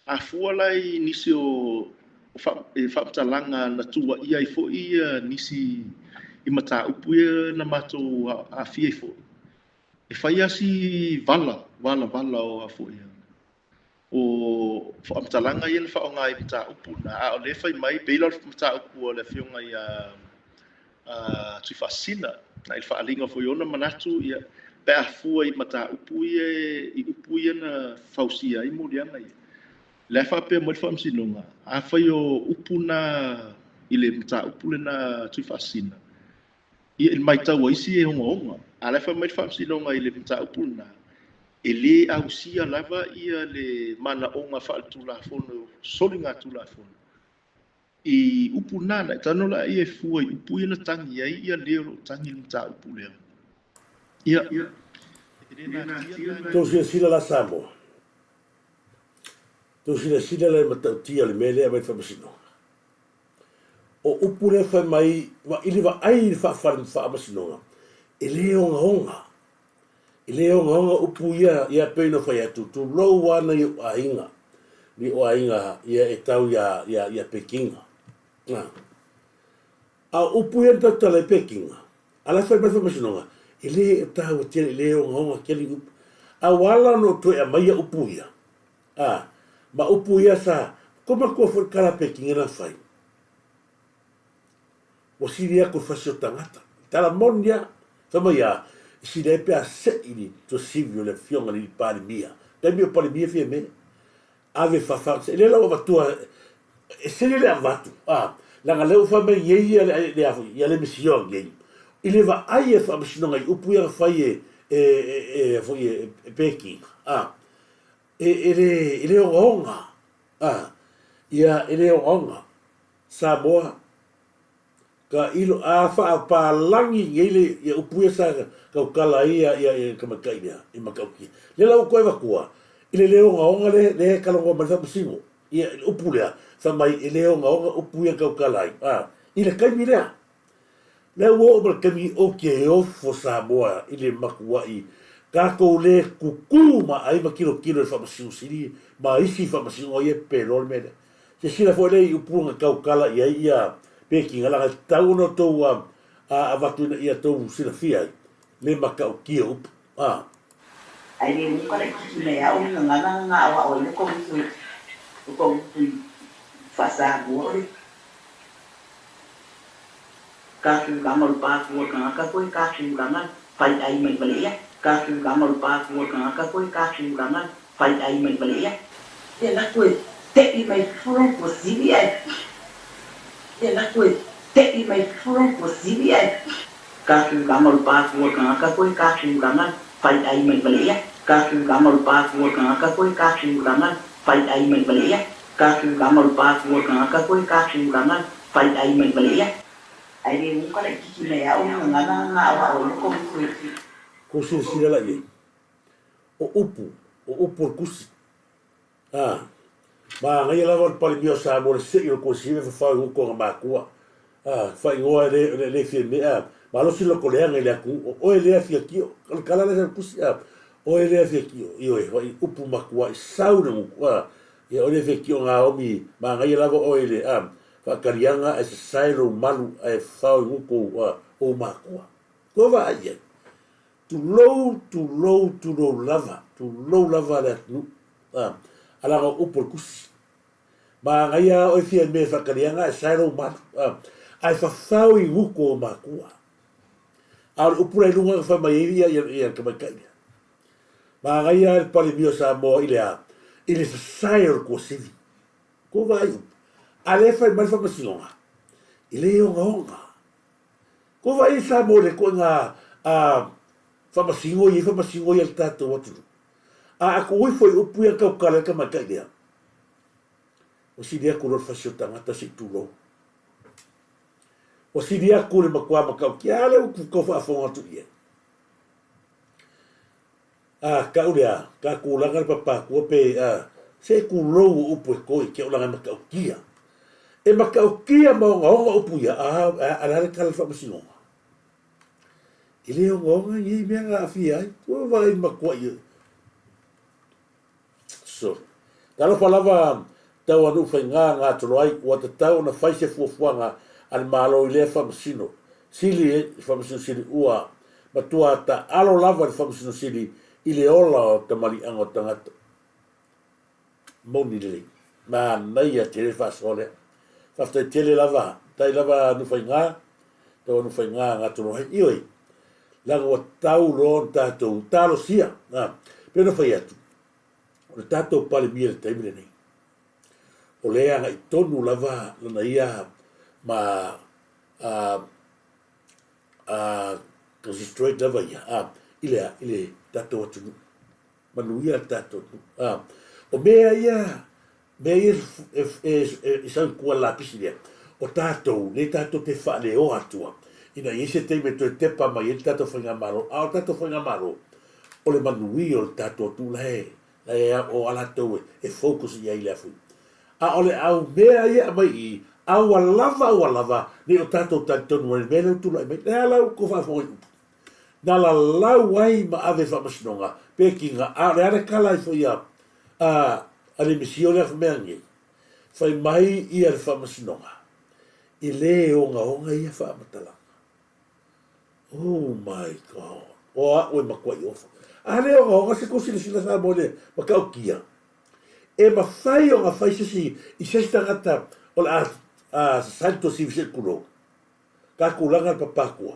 A fualai nisi o whaptalanga na tua ia I fo ia nisi I mata upu ia na mato a fia I fo. E whai asi vala o a fo ia. O whaptalanga ia na wha o ngai mata upu na a o le whai mai beila mata upu o le whionga ia tui whasina. Na I whaalinga fo iona manatu ia pe a fua I mata upu ia na whausia I murianga ia. Le fa pe mo fa msinonga a fa yo upuna ile mta upule na tui fasina I il mai tau isi e honga a le fa mo fa msinonga ile mta upuna ele ausia lava ia le mana onga fa tula fono solinga tula fono I upuna na tano la ia fu upu na tangi ia le tangi mta upule ia To se sila la Samoa. To sila le matautia le mele a mai whamasino. O upu le whai mai, wa ili wa ai whamasino. E le onga. I le onga upu ia peina whai atu. Tu rau wana I o ahinga. ni o ainga ia e tau ia Pekinga. A upu ia tau tala i Pekinga. Ala fai mai whamasinonga. I le e tau e tere le o ngaonga keli upu. A wala no to e maia upu ia. Ma upu ia sa, koma kua fwoi kala Pekinga na fai. O siri ako fasio tangata. Tala monia, sama ia, si le pe a se ini to sivio le fionga ni pari mia. Dai mio pari mia fia me. Ave fafa, se le lau vatua, e se le avatu. Langa leu fa me ye ia le misio ye. Ile va ai e fa misino ngai upu ia fai foi Peking. Ele onga. Ia ele onga. Samoa ka ilo a fa pa langi ele ia upu ia sa ka kala ia ka makai ia I makauki. Le lau koe vakua. Ile le onga le kalongo ma sa singo. Ia upu lea. Sa mai ele onga upu ia ka kala ia. Ile kai mira. Le wo o kami o ke o fo Samoa ile makuai. Ka ko le kuku ma ai ma kilo e fa masiu siri ma isi fa masiu o ye pelol me. Se sila fo le upu nga ka kala ia Peking ala tau no to a vatu ia to sila fia le makau kia up ai ni mu kare ki me ya o nga wa o le ko fa sa go ka ku ka mo pa ku ka ko ka ku nga fai ai mai bale ya ka ku ka mo pa ku ka ko ka ku nga fai ai mai bale ya e la ko te I mai furon ko si ya e la ko te I mai furon ko si ya ka ku ka mo pa ku ka ko ka ku nga fai ai mai bale ya ka ku ka mo pa ku ka ko ka ku nga fai ai mai bale ya ka ku ka mo pa ku ka ko ka ku nga fai ai mai bale ya ai ni mu kare ki me ya o nga wa o ko sila la ye o upu kusi ma ngai la von pali mio sa mo se io ko si ve fa un ko ma kua fa ngo le fi me ma lo si lo ko le ngai ku o le fi ki o kala le kusi o le fi ki io e upu ma kua sau no e o le fi ki nga o mi ma ngai la o le fa karianga e sai lo malu e fa un ko o ma kua ko va ye to low lava that ala go upor kusi ma ngaia o fia me fa karianga sai lo mat ai fa fau I uko ma kua al upura lunga fa mai ia ka mai kai ma ngaia el palimio sa mo ile sai ko sivi ko vai ale fa mai fa masinga ile onga ko vai sa mo le ko nga fa masingo ia tato watu ko ui foi upu ia ka kala ka makai dia o si dia ko lo fasio tangata si tulo o si dia ko le makua makau ki ale ko fa fonga tu ia ka ulia ka ko langa papa ko pe se ku lo upu ko ki o langa makau kia e makau kia mo nga upu ia ala ka fa masingo ile o ngonga I mea ngā whia ai, kua vai makua I. So, talo whalawa tau anu whai ngā toro ai, ua te tau na whaise fuafuanga an mālo I lea whamasino. Sili whamasino sili ua, matua ta alo lava I whamasino sili I le ola o tamari ango tangata. Moni lei. Mā nei a tere whasole. Whaftai tele lava, tai lava anu whai ngā, tau anu whai ngā toro ai. Ioi. Laga wa tau ron tātou, tālo sia, pena whai atu. O le tātou pale mia le taimile nei. O lea nga I tonu lava lana ia ma kasi straight lava ia. Ile tātou atu. Manuia tātou atu. O mea ia e sau kua lapisi lea. O tātou, ne tātou te whaale o atua. Ina ese te me to te pa mai tato fanga maro a tato fanga maro o le manui o tato tu le o ala to e focus ia ile fu a ole au mea ia mai a lava ni o tato tato no le mele tu le me ala ko fa foi na la wai ma ave fa masnonga pekinga a le kala foi a Ale misio le fmea ngi. Fai mai ia le whamasinonga. I le onga ia whamatalanga. Oh my God. O a oe makua i ofa. A le onga se kosi le sila sa mo le makau kia. E ma whai o ngā whai sisi i sesi tangata o le a santo si vise kuro. Ka kulanga le papakua.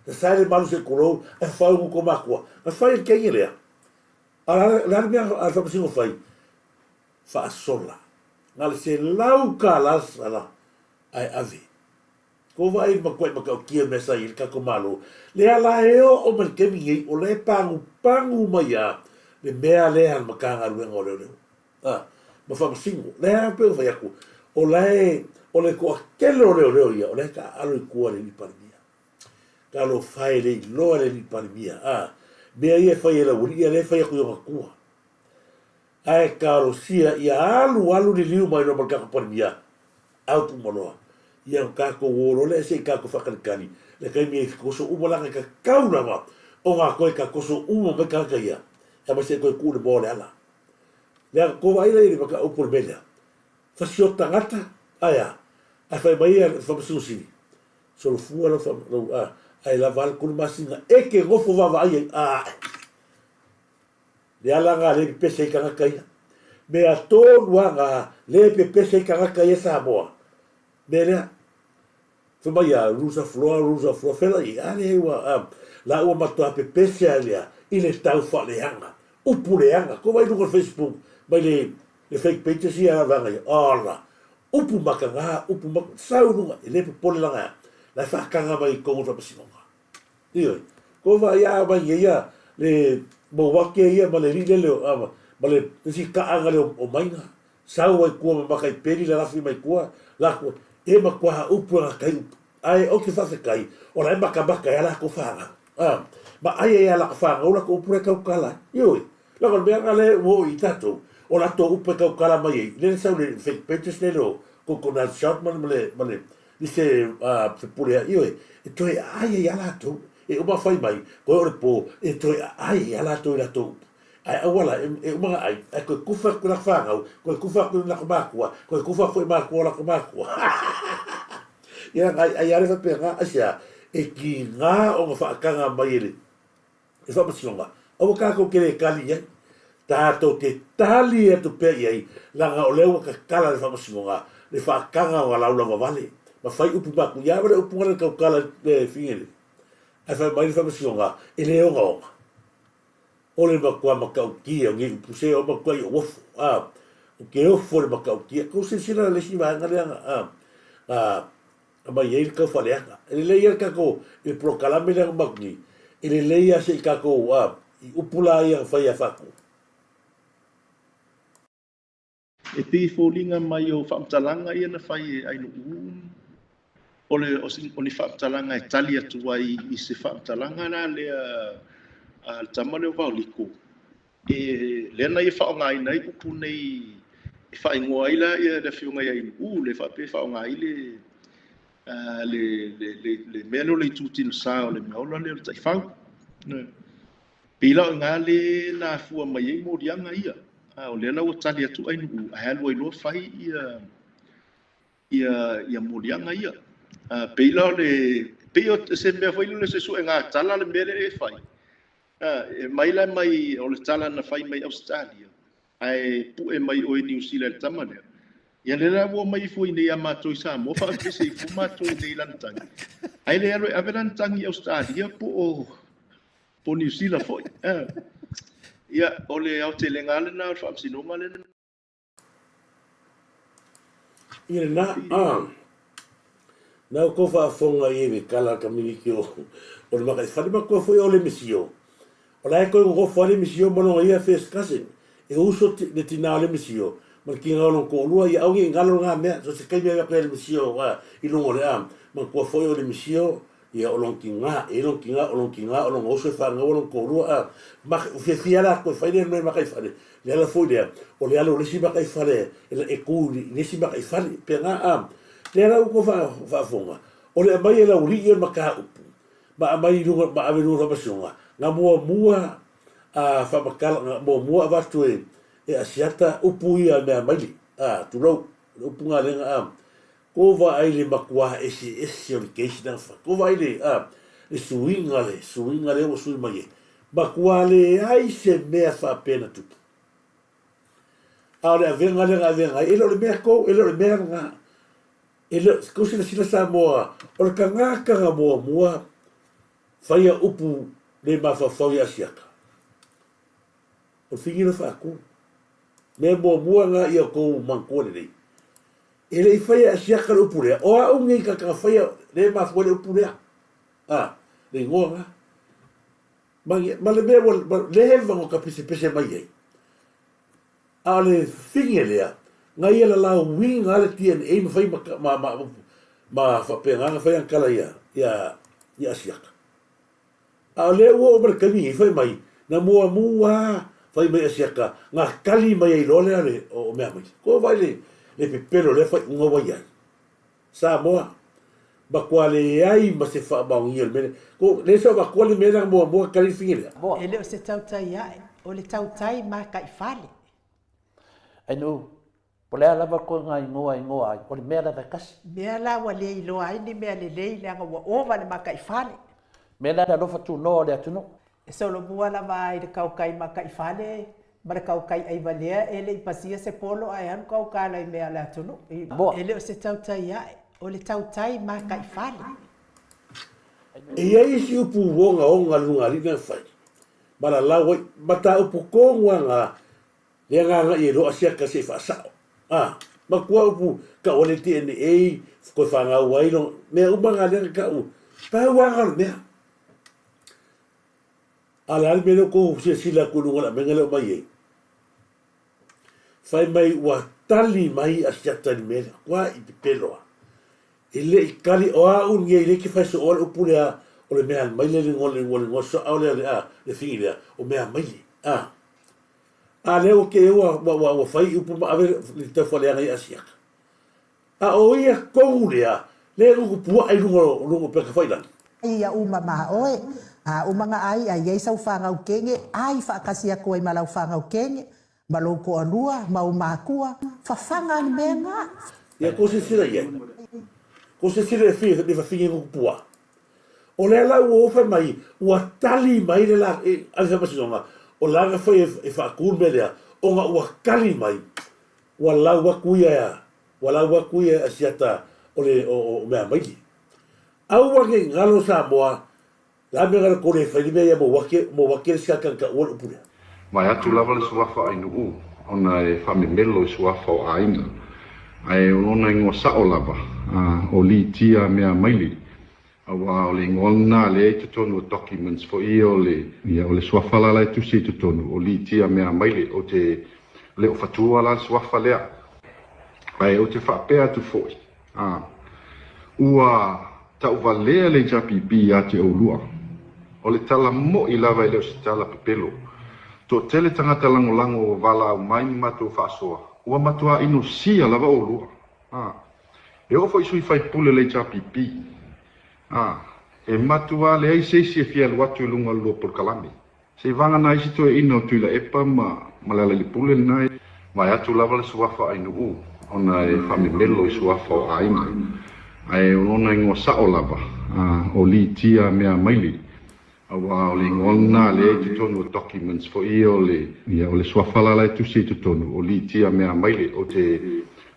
Ka saile malu se kuro e whai nguko makua. Ka whai e kengi lea. A la mea a whamasingo whai. Wha sola. Ngā le se lau ka lasala ai ave. Ko vai makoe makau kia me sa i le kako malo. Le ala eo o man kemi ngei o le pangu mai a le mea lea al makanga ruenga o leo leo. Ma whamasingo. Le a peo whai aku. O le ko akele o leo ia. O le ka alo i kua le ni parimia. Ka alo whae le i loa le ni parimia. Mea ia whai e la uri. Ia le whai aku i o kua. Ai karo sia ia alu ni liu mai no malka parimia. Au tu manoa. Ia kako woro le se kako whakalikani. Le kai mi e koso umalanga ka kauna wa. O ngā koe ka koso uma me kaka ia. Ia ma se koe kūne mō le ala. Lea kowa ila ili maka upur melea. Fasio tangata, aya. Ai whai mai ia whamasungu sini. Solo fua la whamasungu. Ai la val kunu masinga. Eke ngofo wawa ai ai. Le ala ngā le pese i kangaka ia. Me a tōnu ngā le pese i kangaka ia Samoa. Me lea. Whamai a rusa floa whela i. Ale hewa la ua matua pe pese a lea. I le tau wha le hanga. Upu le hanga. Ko mai nunga Facebook. Mai le fake pages i a vanga ia. Ala. Upu maka ngā. Upu maka. Sau nunga. I le pole langa. La whakanga mai kongo rapasinonga. Ioi. Ko vai a mai ia. Le mo wake ia ma le rile leo ama ma le si kaanga leo o mainga sau ai kua ma makai peri la lafi mai kua la kua e ma kua ha upu nga kai upu ai o ki whase kai o la e maka e ala ko whanga ma ai e ala ka whanga o la ko upu e kau kala ioi la kon mea ngale wo i tato o la to upu e kau kala mai ei le sau le fake pages le leo ko kona shoutman ma le ni se pulea ioi e toi ai e ala to e uma fai mai ko ore po e toi ai ala to la to ai awala e uma ai ko kufa ko la fanga ko kufa ko la makua ko kufa ko makua la makua ya ai ara fa pega asia e ki nga o fa kanga mai ele e fa pasionga o ka ko kele kali ya ta to te tali e to pe ai la nga o lewa ka kala fa pasionga le fa kanga o la vale ma fai upu ba ku ya ba upu nga ka kala fingele ai fai mai whamasionga, e leo ngā. O le makua makau kia, ngi upuse o makua i ofo. O ke ofo le makau kia, kou se sila le si vanga leanga. A mai eir kau whaleanga. E le leia kako, e prokalame leanga makuni. E le leia se i kako, i upula ia whai a whako. E te fōlinga mai o whamtalanga ia na whai ai no o ni whaamtalanga e tali atu ai i se whaamtalanga na lea tama leo vau liko. E lea nei e whaonga ai nei upu nei e whaingoa ai la ia le whiunga ia inu. Le whape whaonga ai le mea leo le tūtino sā o le mea ola leo le tai whau. Pila o ngā le nā fua mai ei mōrianga ia. O lea lau tali atu ai nu. Ai alu ai loa whai ia mōrianga ia. Peila le peo se me foi le se su nga tala le mere e fai mai la mai o le tala na fai mai Australia ai pu e mai o New Zealand tamane ya le la wo mai foi nei ama to sa mo fa se se fu ma to nei lantang ai le alo avelan tangi Australia po New Zealand foi ya o le au te le ngale na fa si no male ia na na ko fa fonga i me kala ka miliki o le makai fali ma ko foi o le misio o la ko go fali misio mo no ia fes kasen e uso le tina le misio ma ki ngalo ko lua ia au ngalo nga me so se kai me ka le misio wa i longo le am ma ko foi o le misio ia o long kinga o long oso fa ngalo ko lua ma fe fiala ko fai le ma kai fali le ala foi le o le ala o le si ma kai fali e ku ni si ma kai fali pe nga am le ra ko fa fonga o le mai la uri e maka upu ma mai runga ma ave runga pasionga nga mua fa makala nga mua va tu e e asiata upu ia mea maili tulau upu ngā renga ko va ai le makua esi o le keisi na fa ko va ai le le suinga le o sui mai makua le ai se mea fa pena tupu le avenga ele le mea ko ele le mea nga ele ko sila Samoa o le kanga mua faia upu le mafafau ia siaka o fingina fa ko me mua nga ia ko mankone nei ele faia siaka le upu le o a ungi ka faia le mafafau le upu le le ngoa ma le mea le heva ngo ka pese mai ai ale fingele nga ia la la wing ale tien e fai ma fa pe nga fai kala ia siaka ale wo merkani fai mai na mua fai mai siaka nga kali mai ai lole ale o me mai ko vai le pepelo le fai ngo vai ai Samoa ba kwale ai ma se fa ba ngi le ko le so ba kwale me na mua kali fingele ele o se tau tai ai o le tau tai ma kai fale ai no polea lava ko ngai ngoa o le mea lava kasi mea la wa le ilo ai ni mea le le nga wa ova le makai fale mea la lofa tu no le atuno e so lo bua la vai de kau kai makai fale ma le kau kai ai valea ele pasia se polo ai an kau ka la mea la atuno ele o se tau tai ai o le tau tai makai fale e ai si upu wonga lunga lina fai mara la wai mata upu konga le nga i ro asia ka se fa sa ma kwa upu ka ole ti ne ko fa nga wai no me u manga le ka u pa wa ga me ala me no ko se sila ku no la menga le mai fai mai wa tali mai asia tali me kwa i pelo ele kali o a un ye le ki fa so o upu le o le me mai le ngol so ole le filia o me mai ale o ke wa fai upu ma ave te fole ai asia o ia koulea le lu pu ai lu pe ka fai lan ia uma oe uma nga ai sau fanga o kenge ai fa kasia ko ai malau fanga o kenge malo ko anua mau makua fa fanga ni menga ia ko se sira ia ko se sira fi de fa fingi ko pu o le la o fa mai o tali mai le la al sa pasonga o langa foi e fa kulmea o nga ua kali mai wala wa kuia asiata o le o mea mai au wa ke ngalo Samoa la me ngalo ko le fai me mo wake sia kan ka o pule mai atu lava le suafa ai nu ona e fa me melo suafa o aina ai ona ngo sa o lava o li tia mea mai awa o le ngona le te tonu documents for o le suafala la tu si te tonu o li tia mea maile o te le o fatua la suafalea ai o te whapea tu foi ua tau valea le japipi a te aulua o le tala mo i lava i leo si tala pepelo to tele tangata lango vala o mai matu whaasoa ua matua ino sia lava o lua e o foi sui fai pule le japipi e matua le ai seisi e fia luatu lunga lua por kalami. Se vanga na isi to e ino tuila epa ma le pule nai. Mai atu lava le suafa ai nuu. Ona e whami melo i suafa o aina. Ai ona ingoa sao lava. O li tia mea maili. Awa o le ngona le te tonu documents fo i o le suafa la le tusi te tonu. O li tia mea maili o te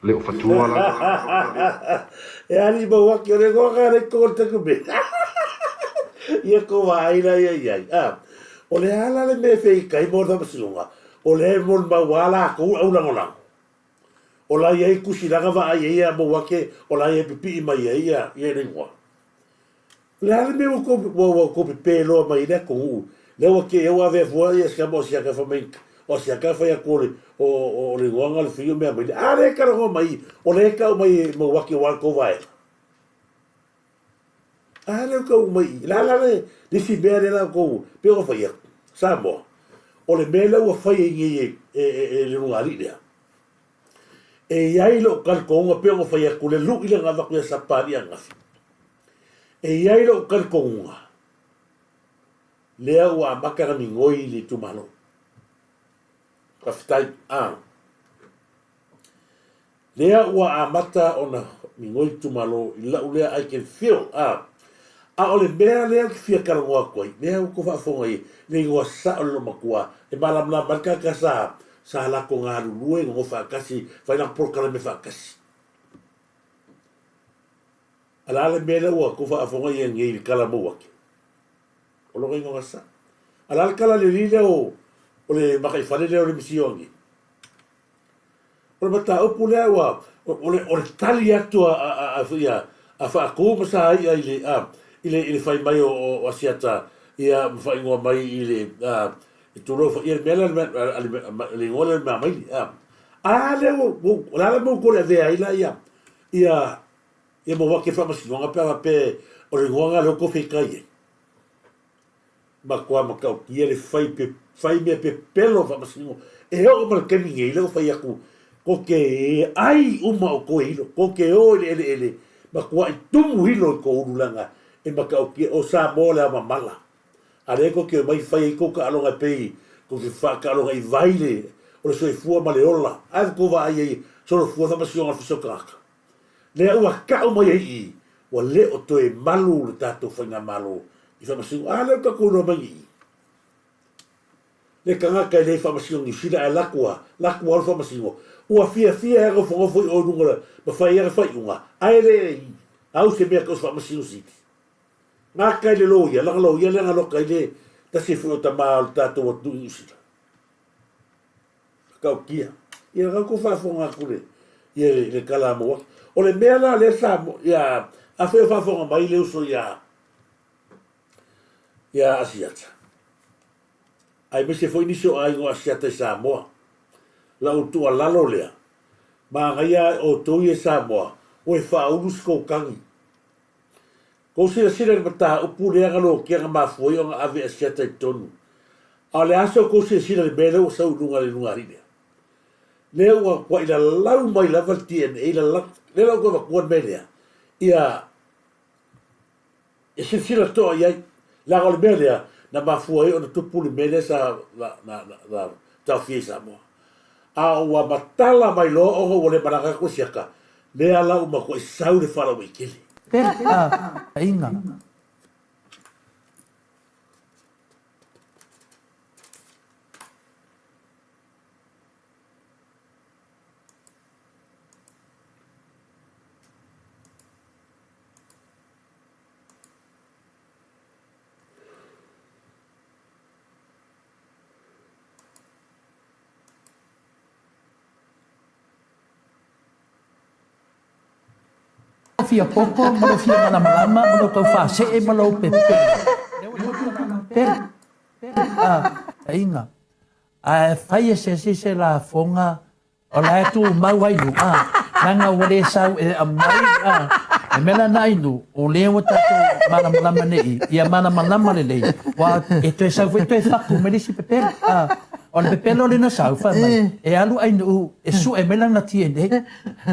le o fatua la. E ali mo waki o le goga le kōta kume. Ia ko waina ia. O le ala le me fei kai mo da masilunga. O le mo mawala ko au langolang. O la ia kusilanga va ia mo wake o la ia pipi mai ia le ngwa. Le ala me ko pipe lo mai le ko le wake e wa ve voa ia ska mo sia ka fa mai. O sia ka fa ia ko o le wanga le fio me mai. Ale ka ro mai o le ka mai mo wake wa ko vai. Ale ko mai la le si bere la ko pe o fa ia. Samoa. O le mela ua fai ngi le ngari le. E ai lo kal ko nga pe o fa ia ko le lu ile nga va ko sa pari anga. E ai lo kal ko nga. Le ua makara mi ngoi le tu malo. Kafitai, lea ua amata ona mingoi tumalo i lau lea I can feel, a ole mea lea ki fia karangoa koi, lea uko whaafonga i, le ngua sa o lo makua, e malamla marka ka sa lako ngā rurue, ngō whaakasi, whainang porkala me whaakasi. Ala ale mea ua ko whaafonga i ngei kala mauake. O loka ingo ngasa. Ala ale kala le rina o le makai whare leo le misiongi. O le mata upu lea ua, o le tali atu a whaako masa ai i le whai mai o asiata, ia mwhai ngoa mai i le, i tūro, i le mea le ngole le mea mai. Leo, o le ala mau kore a vea ila ia mo wake whamasinonga pēwa pē o le ngoanga leo ko whikai e. Ma kua makau kia le whai mea pe pelo whamasinonga. E heo o mara kemi ngei leo whai aku, ko ke ai uma o koe hilo, ko ke o ele, ma kua i tumu hilo i ko urulanga, e makau kia o Samoa lea mamala. A le ko ke mai whai i ko ka alonga pei, ko ke wha ka alonga i vaile, o le soe fua ma le ola, ai ko wa ai soro fua whamasinonga whisokaka. Lea ua kau mai i, wa leo toe malu le tātou whainga malo, i whamasingo, leo ka kūnoa mai i. Le kangaka i le whamasingo i sila e lakua al whamasingo, ua fia ega whangofo i o nunga, ma whai ega whai unga, ai le i, au se mea kaus whamasingo siti. Ngā kai le loia, langa loia, le ngaloka i le, ta se whu o ta maa le tātou atu i usila. Kau kia, i a kau ko whaafonga kule, i le kala moa. O le mea la le sa ia a whea whaafonga mai le uso ia asiata. Ai me se foi niso ai ngo asiata i Samoa. La utua lalo lea. Ma ngaia o tui e Samoa. O e whaurus kou kangi. Kou sira mata upu lea ngalo kia nga mafoi o nga ave asiata i tonu. A le aso kou sira le mele o sau lunga le lunga rinea. Lea ua kwa ila lau mai lava TNA ila lau. Le lau kwa kuan melea. Ia e sila toa iai. La le melea na mafua o na tupuli melea sa la tau fie Samoa. A ua matala mai lo o le maranga ko siaka. Lea lau ma ko isau le whala wikili. Inga. Fia poco, malo fia malama, malo kau fase e malo pepe. Inga. Fai se la fonga o la tu mau ai nu. Nanga wale sau e amai. E mela nai nu, o leo tato malama nei, ia malama lei. Wa e to sau e to faku me si pepe. O le pepe lo le na sau fa mai. E alu ai nu e su e mela na tiende.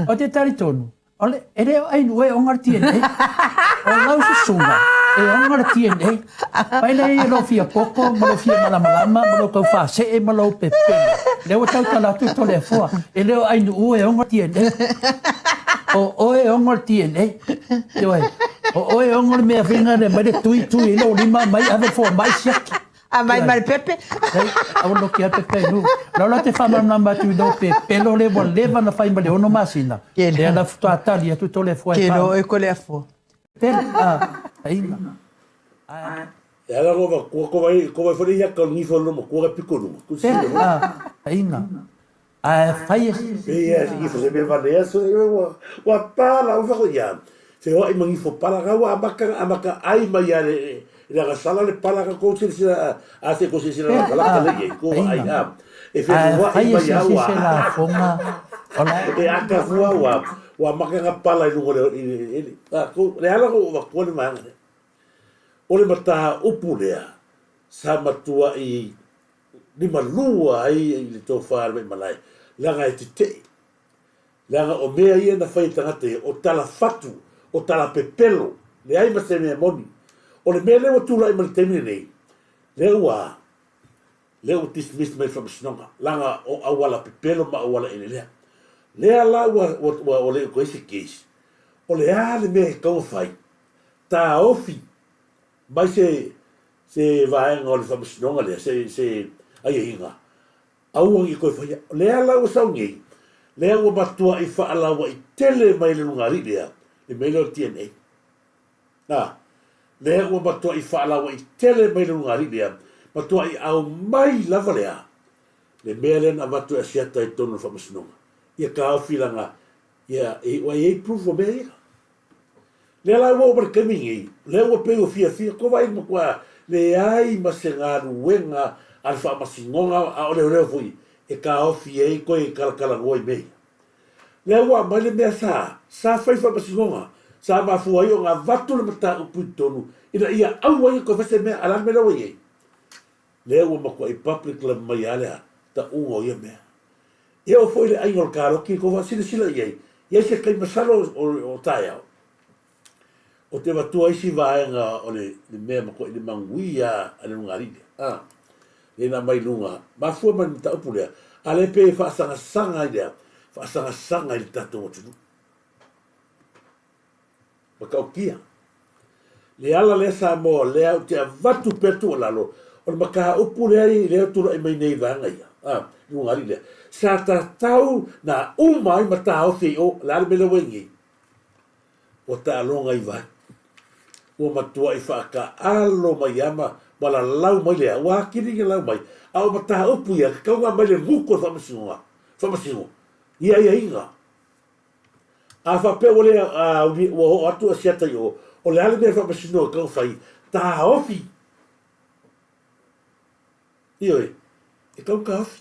O te tari tonu. Ole, e reo ai nue o ngar TNA. O lau se sunga. E o ngar TNA. Pai le e lo fia poco, ma lo fia malama, ma lo kau whase e ma lo pepe. Leo tau talatu to le fua. E leo ai nu e o ngar TNA. O e o ngar TNA. O e o ngar mea vinga ne mai de tui lo lima mai ave fua mai siaki. Mai pepe. Au lo kia pepe nu. La te fama na matu do pepe lo le bo leva na fai male ono masina. Le na futo atali tu to le foi. Ke lo e ko le fo. Per ainga. E ala roba ko vai fori ya ka ni fo no ko ga piko no. Ku si. Ainga. Fai e ni fo se be va de so wa pala o fa ko ya. Se o i mangi fo pala ga wa amaka ai mai ya la sala le pala ka ko sila ase ko sila la pala le ko ai e fe wa ai mai ya wa la fonga ola e aka fua wa maka nga pala i lungo le ko le ala ko wa ko le manga o le mata upulea sa matua i ni malua ai le to fa me malai langa e te langa o mea ia na fai tangate o tala fatu o tala pepelo le ai ma se me moni o le mele o tula i mali temine nei. Le ua, le o dismiss mai whamasinoga langa o awala pepelo ma awala ene lea lea la o le ko ese case o le ale me kau fai ta ofi mai se vai ngol whamasinoga lea se ai hinga au i koe fai lea la o saungi lea o matua i whaalawa i tele mai le lungari lea le meile o TNA na lea o matua i whaalawa i tele mai le lungari lea matua i au mai lava lea le mea lena matua e siata i tonu whamasinonga ia ka au filanga ia wa i proof o mea ia lea la ua o mara kamingi lea ua peo fia ko vai makua le ai masengaru wenga al whamasinonga a ole leo fui e ka au fia i koe kalakala ngoi mei lea ua mai le mea sa fai whamasinonga sa mafua i o ngā vatu le mata upu i tonu ina ia au wai ko fese mea alam mea lawa iei lea ua makua i public la mai alea ta ungo ia mea ia o foi le aingol karoki ko va sila iei ia se kai masalo o tai au o te matua isi vaenga o le mea makua i le manguia ale nungaride le na mai lunga mafua mai mta upu lea ale pe whaasanga i lea whaasanga i le tato o tunu makau kia le ala le Samoa le au te vatu petu o lalo o le maka upu le ai le tura i mai nei vanga ia ngari le sa ta tau na umai mata o fi o la mele wengi o ta longa i vai o matua i whaka alo mai ama wala lau mai lea wa kiri ke lau mai au mata upu ia kaunga mai le muko whamasingo ia inga a whape o le o atu a siata i o le ale mea whamasino kau whai ta ofi ioi e kau ka ofi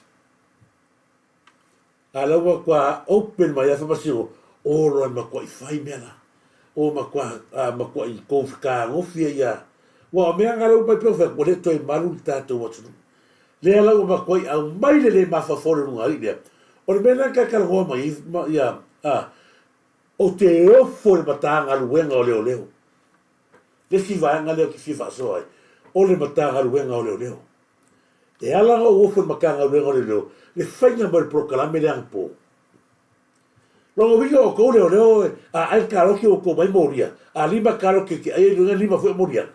a laua kua open mai a whamasino o roi makua i whai mea la o makua i kou whika ngofia ia wa o mea ngarau mai peo whai o le toi maru i tātou watunu lea laua makua i au mai le mawhafore nungari lea o le mea kakara hoa mai ia o te ofo le matanga luenga o leo leo. Le si vaenga leo ki fifa soai. O le matanga luenga o leo leo. E ala o ofo le matanga luenga o leo leo. Le whainga mo le prokalame le angpo. Longo winga o kou leo leo a ai karoki o kou mai moria. A lima karoki ki ai lunga lima fue moria.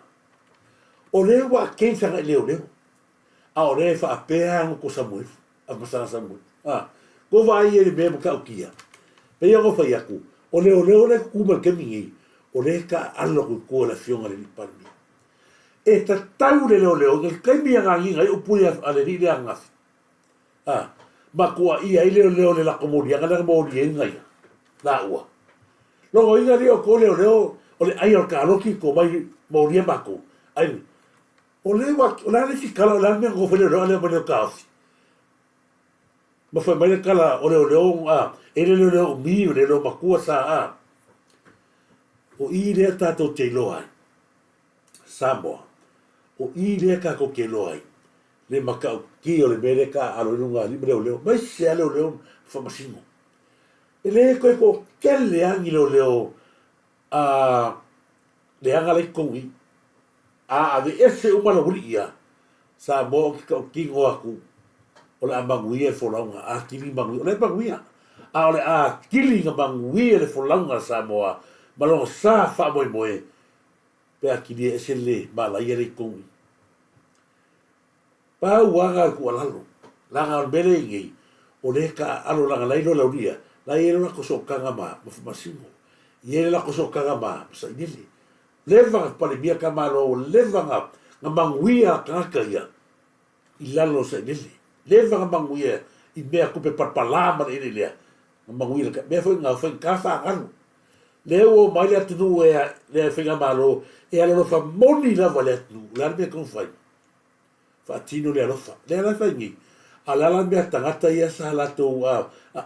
O leo wa kensanga leo leo. A o leo fa apea ngo ko Samuel. A masanga Samuel. Ko vai ele mesmo ka ukia. Pe ia go fa yaku. O leo le kuma ke mingi o le ka alo ko la fionga le palmi e ta tau le leo ke kai mi nga ngi ngai upu ya ale ri le anga ma ko ia ile leo le la komodia nga le mo ri ngai la ua lo inga ri o ko leo o le ai o ka loki ko mai mo ri ma ko ai o le wa o la le si kala la me go fele le mo le ka ma foi mai kala o leo ele leo mi le lo makua sa o i le tato te loai Samoa o i le ka ko ke loai le maka ki o le mele ka alo lunga li leo mai se leo famasino ele ko kele angi leo le anga le kongi ave ese umana ia Samoa ki ngo aku o la manguia folonga kili manguia o le manguia a ole kili nga manguia le folonga Samoa malonga sa fa moe pe kili ese le mala ia le kongi pa wanga ku alalo langa bele ngi o le ka alo langa lailo lauria la ia la ko so kanga ma masimo ia la ko so kanga ma sa idili leva pale bia kamalo leva nga manguia kaka i lalo sa idili leva nga manguia i mea kupe parpalama le lea nga manguia ka mea foi nga foi ka fa ngano leo mai le tunu le finga malo e ala no fa moni la vale tu la me con fai fa tino le ala fa le ala fa ngi ala la me tangata ia sa la to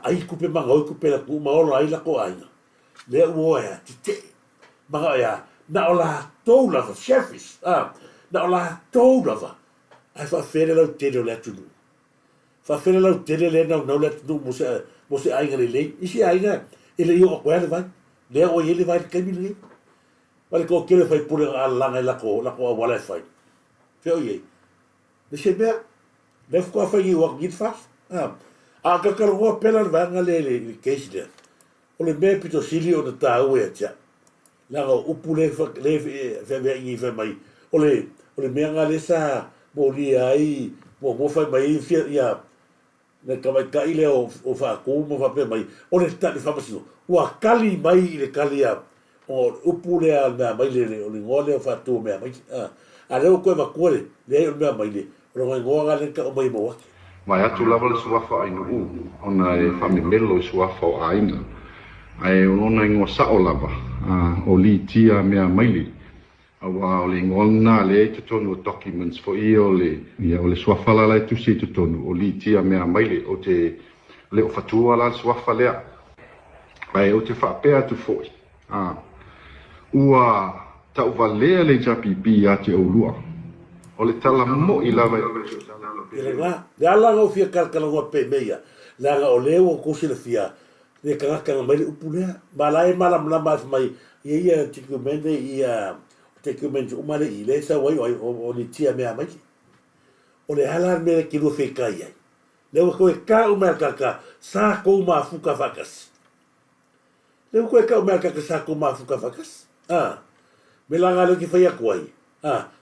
ai kupe manga o kupe la ku ma o ai la ko ai le o ya te manga ya na ola to la chefis na ola to la ai fa fere la te le tu fa fere la te le na le tu mo se ai ngale le isi ai nga ele yo ko ele vai le o ele vai ke mi le vale ko kele fai pure ala nga la ko wala fai fe o ye de se be le ko fa i wa git fa a ka ka ro pela vanga le case le o le me pito sili o ta o e tia la go upule fa le fe i fa mai o le me nga le sa mo li ai mo fa mai fi ya le ka ile o fa ko mo fa pe mai o le ta le fa masino wa kali mai le kali ya o upule a me mai le o le ngole fa tu me mai a le ko va ko le me mai le ro ngoga le ka mai mo mai atu lava le suafa ai no ona e famimelo suafa o aina ai ona ingo sa o lava o li tia mea maili awa o le ngona le te tonu documents fo i o le suafa la le tusi te tonu o li tia mea maili o te le o fatua la suafa lea ai o te whapea tu foi ua tau valea le japipi a te aurua o le tala mo i lava le ala go fia kalkala go pe meia la ga o leo ko se le fia le kalkala mai upulea balai malam lama mai ia tikumende ia tikumende o male i le sa wai o ni tia mea mai o le ala me ki lo fe kai ai le ko e ka o mer kaka sa ko ma fuka vakas le ko e ka o mer kaka sa ko ma fuka vakas me la ga le ki fa ia kwai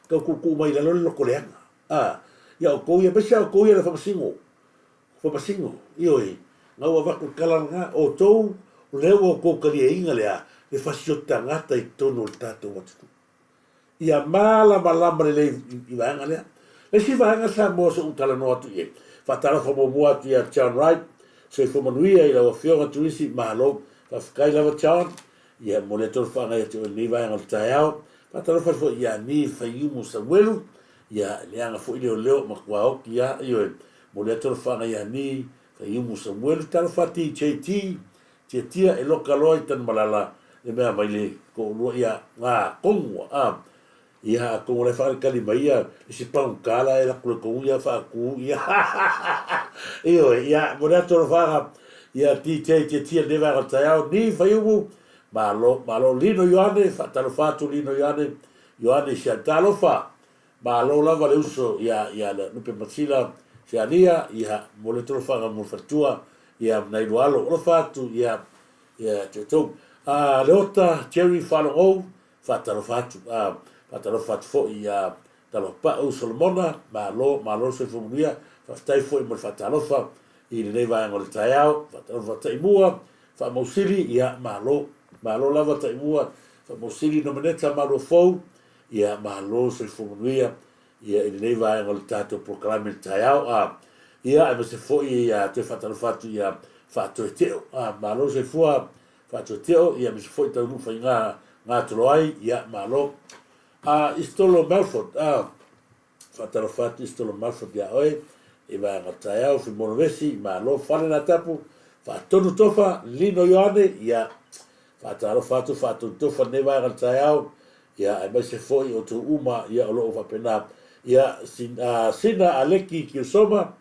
ka ku mai la lo ko le ia o kou ia besa o kou ia le whapasingo ioi ngau a waku kalanga o tou leo o kou kali e inga lea le whasiota ngata i tono le tātou watutu ia mala malama le lei i waanga lea le si waanga sa mua sa utala no atu ie whatara whamo mua atu ia John Wright so i whamanuia i lawa whionga Turisi mahalo whawhikai lawa John ia mo le tolu whanga ia te o ni waanga le tai au whatara whafo ia ni whaiumu sa welu ia leanga fo ile o leo makwa ia io mo le tolo fanga ia ni ka imu Samuel talo fati JT tia e lokalo tan malala le mea mai le ko lo ia nga kongo ia ko le fa kali mai ia si pa un kala e la ko ia fa ku ia io ia mo le tolo fanga ia tia de va rotao ni fa imu malo lino yoane fa talo fatu lino yoane sia talo fa ba lo lava le uso ia le nupe masila se alia ia mo le tolo fanga mo fatua ia nai walo o fatu ia te to le ota cherry falo fatalo fatu fo ia talo pa o solomona malo se fumuia fa stai fo mo fatalo fa i le va ngol taiao fatalo fa taimua fa mosili ia malo lava taimua fa mosili no meneta malo fo ia malo se fumuia ia i nei vai ngol tato proclame taiao ia e se foi ia te fatalo fatu ia fatu teo malo se fua fatu teo ia me se foi tau fa nga troai ia malo istolo Melford fatalo fatu istolo Melford ia oi e vai ngol taiao fi monovesi malo fale na tapu fatonu tofa lino yoane ia fatalo fatu tofa nei vai ngol taiao ia e se foi o tu uma ia o lo fa pena ia sina aleki kiusoma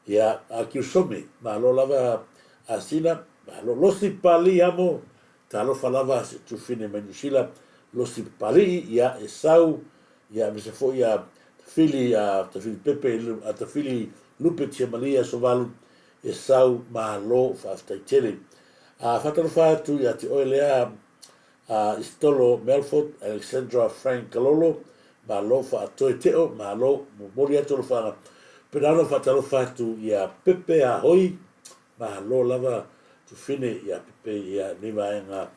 ia kiusomi malo lava sina malo losi pali amo talo falava tu fine menusila losi pali ia esau ia me se foi ia fili pepe ta fili lupe malia sovalu esau malo fasta tele fatalo fatu ia te oilea istolo Melford Alexandra Frank Kalolo malo fa to teo malo moria to fa pedalo fa talo fa tu ia pepe a hoi malo lava tu fine ia pepe ia nivaenga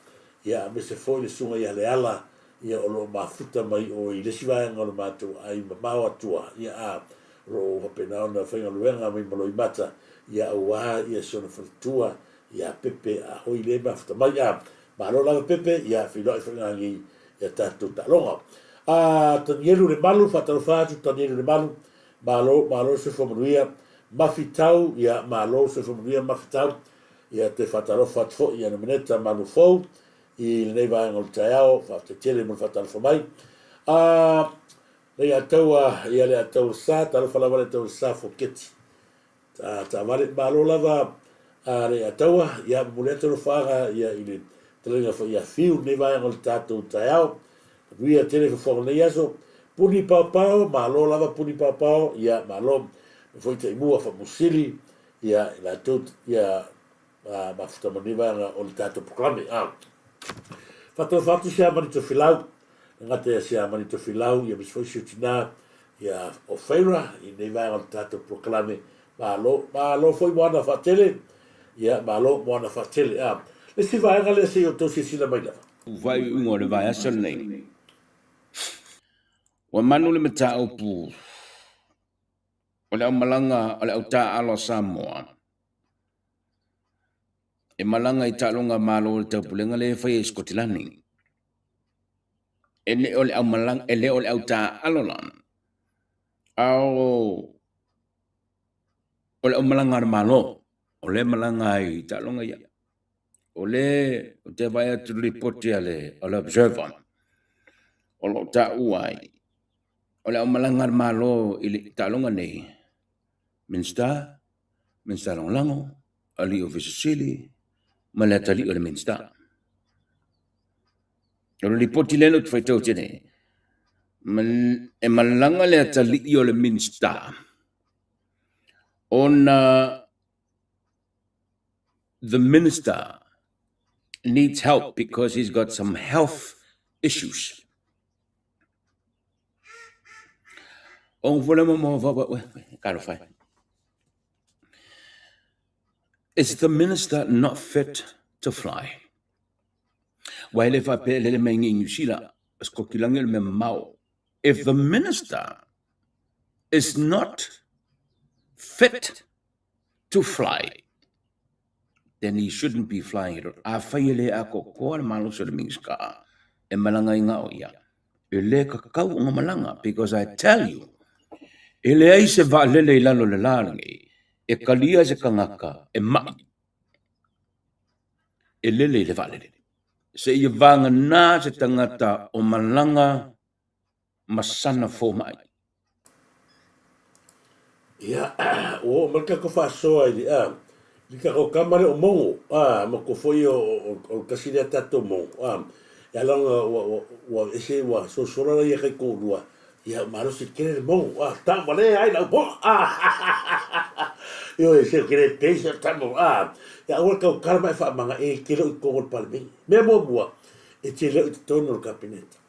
ia me se foi sunga ia le ala ia o lo mafuta mai o i le sivaenga o mato ai mawa tua ia ro pena na fenga luenga mai malo i mata ia wa ia sona tua ia pepe a hoi le mafuta mai ia malo lava pepe ia filo i fenga ngi ia tatu talonga tanielu le malu fatalo fatu tanielu le malu malo se fomuia mafitau ia malo se fomuia mafitau ia te fatalo fatu ia no meneta malu fou i le nei vai ngol taiao fatu tele mo fatalo fomai le atau sa talo fala vale tau sa foketi ta vale malo lava le atau ia muleto lo faga ia ile telenga fo ia fiu nei vai ngol tatu taiao via tele fo nei aso puni papao malo lava puni papao ia malo foi te mua fa musili ia la tot ia ma futa maniva o le tato proklame fatu sia mani to filau ngate sia mani to filau ia mis foi siutina ia o feira i nei vai o tato proklame ma lo foi moana fatele ia ma lo moana fatele le si vai ngale se o to si sila mai lava vai ungo le vai asal nei wa manu le mata o pu o le malanga o le auta alo Samoa e malanga i talonga malo le tapulenga le fai Skotilani e le o le malanga e le o le auta alo lan o le malanga malo o le malanga i talonga ia o le o te vai atu report ia le o le observer o lo ta uai o le malanga malo i le talonga nei minsta lango ali o visili ma le tali o le minsta o le report le no fai tau tene e malanga le tali o le minsta on the minister needs help because he's got some health issues. Is the minister not fit to fly? If the minister is not fit to fly, then he shouldn't be flying it. Because I tell you, ele se va lele lalo le langi, e kalia se kangaka, e mai, e lele le valele. Se i vanga na se tangata o malanga masana fo mai. Ia, o malka ko fa so ai li ka ko kamare o mongo ma ko foi o kasilia tato mongo ya langa wa ese wa so la ia kai ko lua ia maro se kere mongo ta vale ai la bo yo ese kere pesa ta mo ya o ka karma fa manga e kilo ko ko palme me mo bua e te le tono o kabinete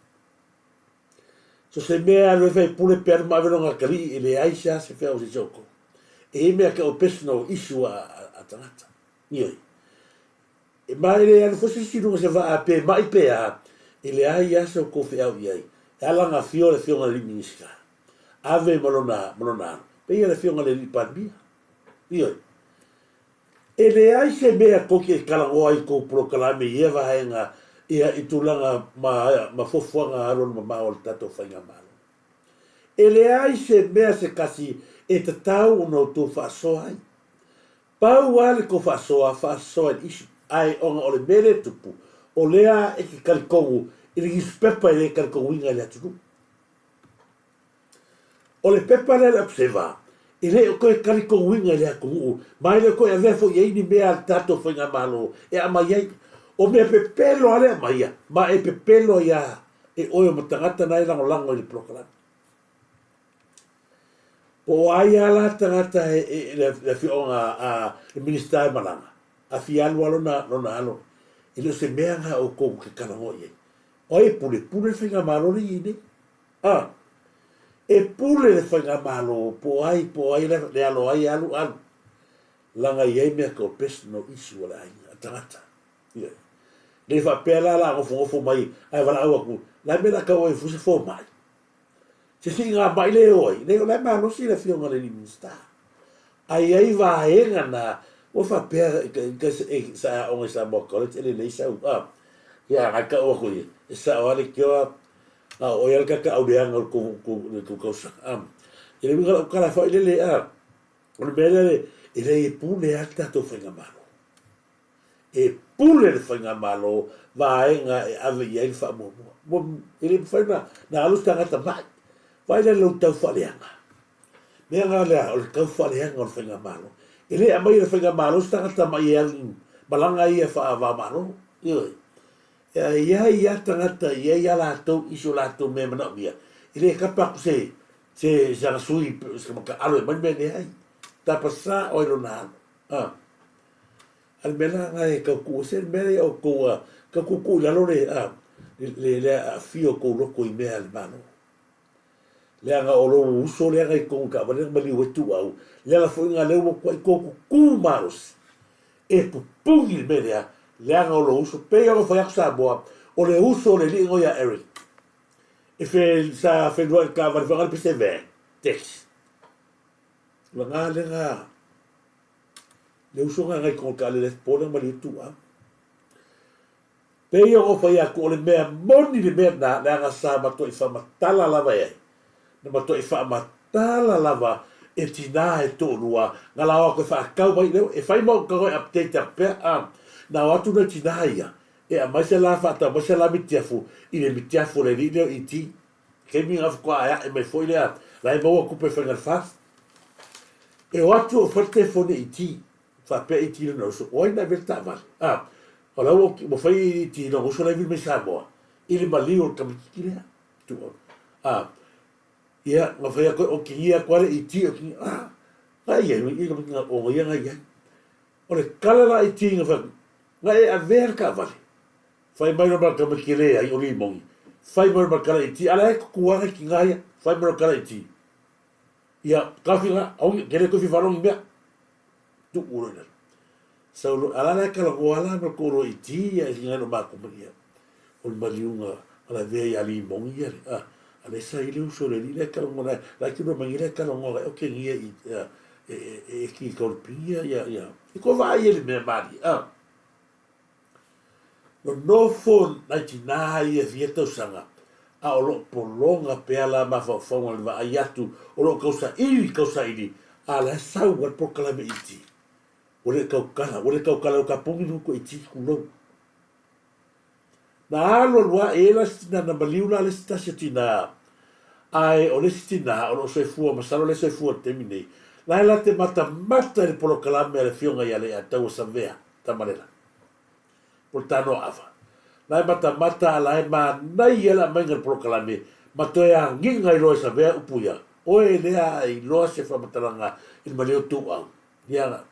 so se mea le fai pule per ma velo nga kali ele aisha se fai o se joko e mea ka o personal issue a tangata nioi e mai le anu fosi siru se va a pe mai pe ele ai asa o kofi au iai e ala nga fio le fio nga li ministra ave malona pe ia le fio nga le li palmia nioi ele ai se mea koki e kalangoa i ko prokalame ia va haenga ia itulanga ma fofuanga aron ma o tato fainga malo. Ele ai se mea se kasi e te tau no tu whasoai. Pau wale ko whasoa isu ai onga ole mere tupu o lea e ki karikongu i ringi pepa i le karikongu inga le atunu. Ole pepa le observa i le o koe karikongu inga le akungu mai le koe a vefo i eini mea tato fainga malo e ama iei o me pepelo ale maia ma e pepelo ia e oio matangata nai lango i proklame o ai ala tangata e le fionga e minister malanga a fialu alo na alo e lo se meanga o ko ke kanango ye o e pule finga malo ni ine e pule le finga malo po ai le alo ai alu langa ye me ko personal issue la tangata yeah. Le fa pela la ngofo mai ai wala aku la me la ka o fu se fo mai se singa mai le oi le la ma no si le fio ngale ni sta ai va enga na o fa pe que sa o sa mo ko le sa ya ka o ko sa o le kyo o el ka o de ang ko sa ele mi ka la fa le o le bele ele pule alta to fenga malo e pule le whainga malo vaenga e ave i ei wha mo ele whaina na alu tangata mai vai le lau tau whaleanga mea ngā lea o le tau whaleanga o le whainga malo ele a mai le whainga malo tangata mai e alin malanga i e wha va malo ioi ia tangata ia latou iso latou me mana via ele kapaku se Se sa sui se ka alo mai me ai. Ta pasa o lo na. Ah. Al mela ngai ka ku se me o ko ka ku la lo le ah. Le fio ko lo ko i me al mano. Le anga o lo uso le anga ko ka ba le mali wetu au. Le la fo nga le ko ku maros. E pu pungi me le anga o lo uso pe o fo ya sa boa. O le uso le lingo ya Eric. E fe sa fe do ka va va pe se ve. Tex. La nga le nga. Le uso nga ngai ko ka le pole mali tu a. Pe o fo ya ko le me moni le me na le anga sa ma to i fa matala lava e. Na ma to i fa matala lava e tina e to rua. Nga la ko fa ka vai le e fai mo ko update a pe a. Na watu na tina ia. E a mai se la fa ta mai se la mitiafu. I le mitiafu le video i ti. Ke mi af ko a e me foi le a. La e mo ko pe fa ngal fa. E watu o fa te fone i ti. Fa pe i ti no so. Oi na verta mal. Ah. Ola mo fai ti no so la vi me sa mo. I le mali o ka mikile. Tu. Ah. Ia, ma fai ko o ki ia kwale i ti o ki. Ah. Ai ai i ka o ia ngai. O le kala la i ti nga fa. Nga e a ver ka vale. Fai mai no ba ka mikile ai o li mongi. Fai mai no ba kala i ti. Ala e kuanga ki ngai. Fai mai no kala i ti. Ia, kafi nga, au kere kofi farong mea. Tu uro ina. Sau ala la kala ko ala ma koro i ti ia i nga no mako maria. O le maliunga ala vea i ali mongi ia. Ah, ala sa ile uso le li le kala ngona. La ki no mangi le kala ngona. O ke ngia i e ki korpia ia ia. I ko vai ele me mari. Ah. No nofo na tina ia fieta usanga. A o lo polonga pe ala ma fa fa le va ayatu o lo kausa ili a la sau wa proclame iti o le kaukala o ka pongi no ko iti kulo na alo lua e la stina na maliula le stasi tina ai o le stina o lo se fu ma salo le se fu termine la te mata le proclame le fionga ia le atau sa vea tamarela portano ava lai mata lai ma nai ela manga proclame ma to ya nginga i loa sa vea upuia o e lea i loa se fa matalanga il maleo tu au ia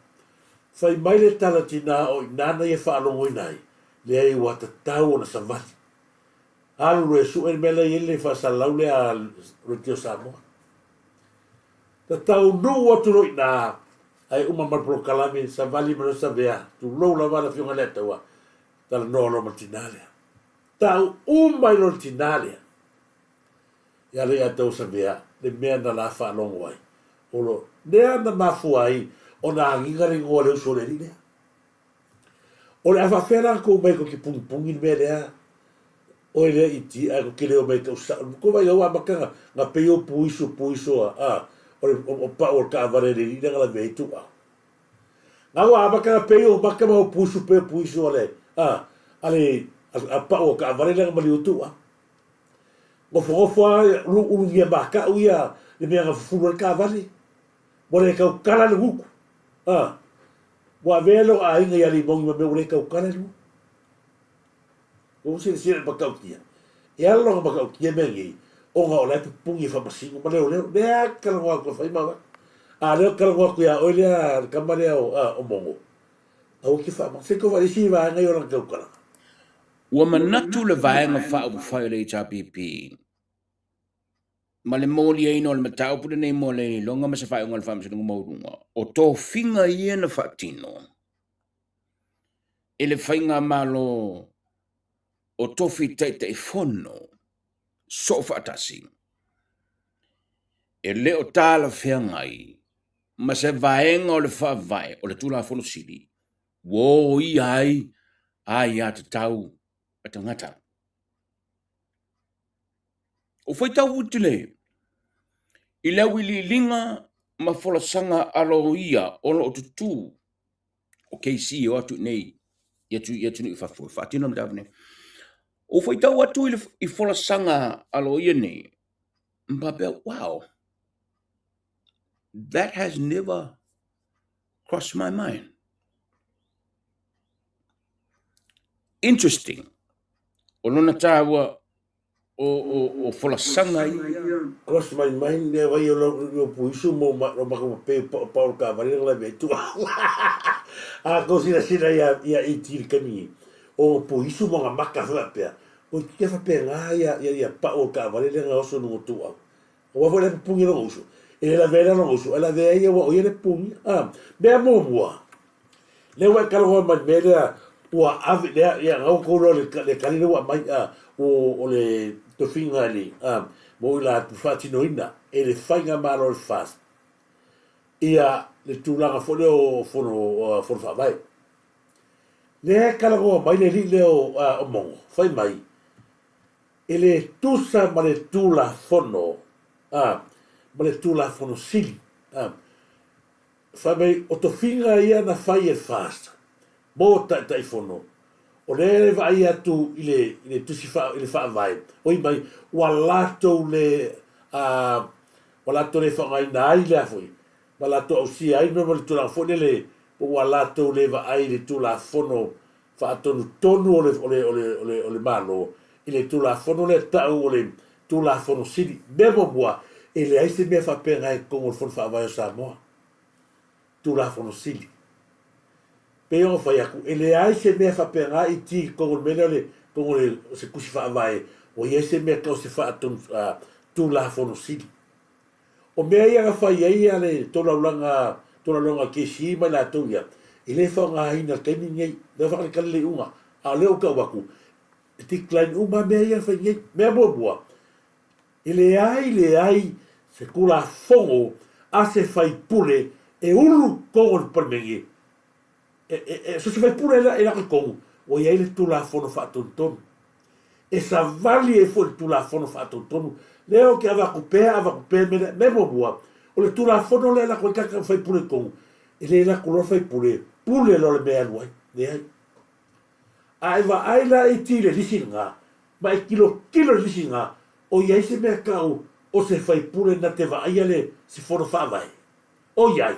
fai mai le tala tina o nana e fa alongo inai lea i wata tau na savati alu e su e mele i le fa salau lea rotio Samoa ta tau nu watu roi na ai uma mar proclame sa vali mano sa vea tu lo la vala fionga leta wa tala no lo matinale tau umai lo tinale ia le atau sa vea le mea na la fa longo ai olo lea na mafu ai o na anginga ringo le uso le lea o le afa fera ko mai ko ki pung pung in mea lea o le iti a ko ki leo mai ka usa ko vai o amaka nga peo puiso o pa o ka vare le lea la veitu a nga wa amaka peo maka ma puiso le ale a pa o ka vare le mali utu a ngofo lu ngia baka uia le mea nga fulu ka vale mo le ka kala le huku wa velo a inga ya li mongi me le ka kala lu o se baka utia e alo baka utia me ngi o nga ola pungi fa masingo ma le ka ngwa ko fa ma a le ka ngwa ku ya o le ka ma le o mongo au ki fa ma se ko va isi va nga yo la ka kala Ua manatu le vaenga wha whai le HRPP. Ma le mōli e ino le matau pule nei mo le longa ma se whai unga le whamasa nunga maurunga. O tō whinga i na whaatino. E le whainga malo o tofi teite i whono. So whaatasi. E le o tāla whiangai. Ma se vaenga o le whaavai o le tūla whono siri. Wō i ai a te tau a te ngata. O whai tau utile. I le wili linga ma folasanga alo ia o lo tutu o KC o atu nei ia tu ni fafu fatino me davne o foi tau atu i folasanga alo ia nei mbabe wow that has never crossed my mind. Interesting o lona tawa o folasanga ia. Kos mai ne vai o puisu mo ma ko pe Paul Cavaleiro la vetu. A cosina sina ia itir kami. O puisu mo nga maka fa pe. O ke fa pe nga ia Paul Cavaleiro nga oso no tu. O va le pungi no oso. E la vera no oso, ela ve ia o ia le pungi. Be mo mo. Le wa kalo ma mera o ave ia nga ko le kalino wa mai o le to finga ali. Mo la tu fatino ina e le fainga malo le fast. Ia le tūlanga fo leo fono fa vai. Le kala go mai le leo o mongo, fai mai. E le tusa ma le tūla fono, ma le tūla fono sili. Fai mai o to finga ia na fai e fast. Mo tai fono. O le vai atu ile tusi fa ile fa vai. Oi mai walato le walato le fa ngai na ile afoi. Walato o si ai no le tula fo le o walato le va ai le tula fono fa tonu tonu o le malo. Ile tula fono le ta o le tula fono sili bebo boa e le ai se me fa pena e como fono fa vai Samoa. Tula fono sili. Pero fai aku ele ai se me fa pena i ti como le como le se kusi fa vai o ia se me ka se fa tula fono sili. O mea ia nga whai ai ale tōna longa ke si mai la tau ia. I le whao ngā hina kaini ngai, le whakale kale le unga, a leo ka waku. E ti klain uma mea ia whai ngai, mea mua bua. I le ai, se kula fongo, a se whai pule, e uru kongo le parmengi. So se whai pule e laka kongo, o ia le tula fono whaatontonu. E sa vali e fo le tula fono whaatontonu, leo ke ava kupea me bua o le tula fono le la ko ka fai pule ko e le la ko fai pule lo le mea luai le ai va la e tile lisinga ma e kilo lisinga o ia se me ka o se fai pule na te va ai le se fono fa vai o ia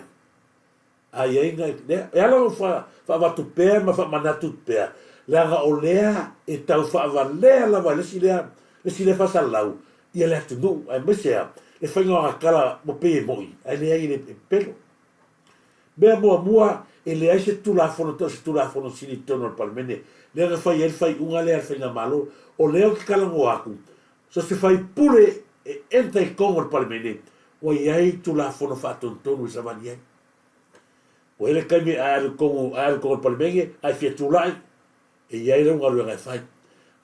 ai nga e ala fa va tu pe ma fa manatu pe la ga o lea e tau fa va la va le sile fa salau ia le atu nu, ai mesea, e whainga a kala mo pe moi, ai le ai le pelo. Mea mua, e le ai se tula fono sini tono al palmene, le anga whai unga le al whainga malo, o leo ki kala ngo aku, so se whai pule e enta i kongo al palmene, o ai tula fono whaton tonu i samani ai. O ele kaime ai kongo al palmene, ai fia tulai, e iai le unga luenga whai,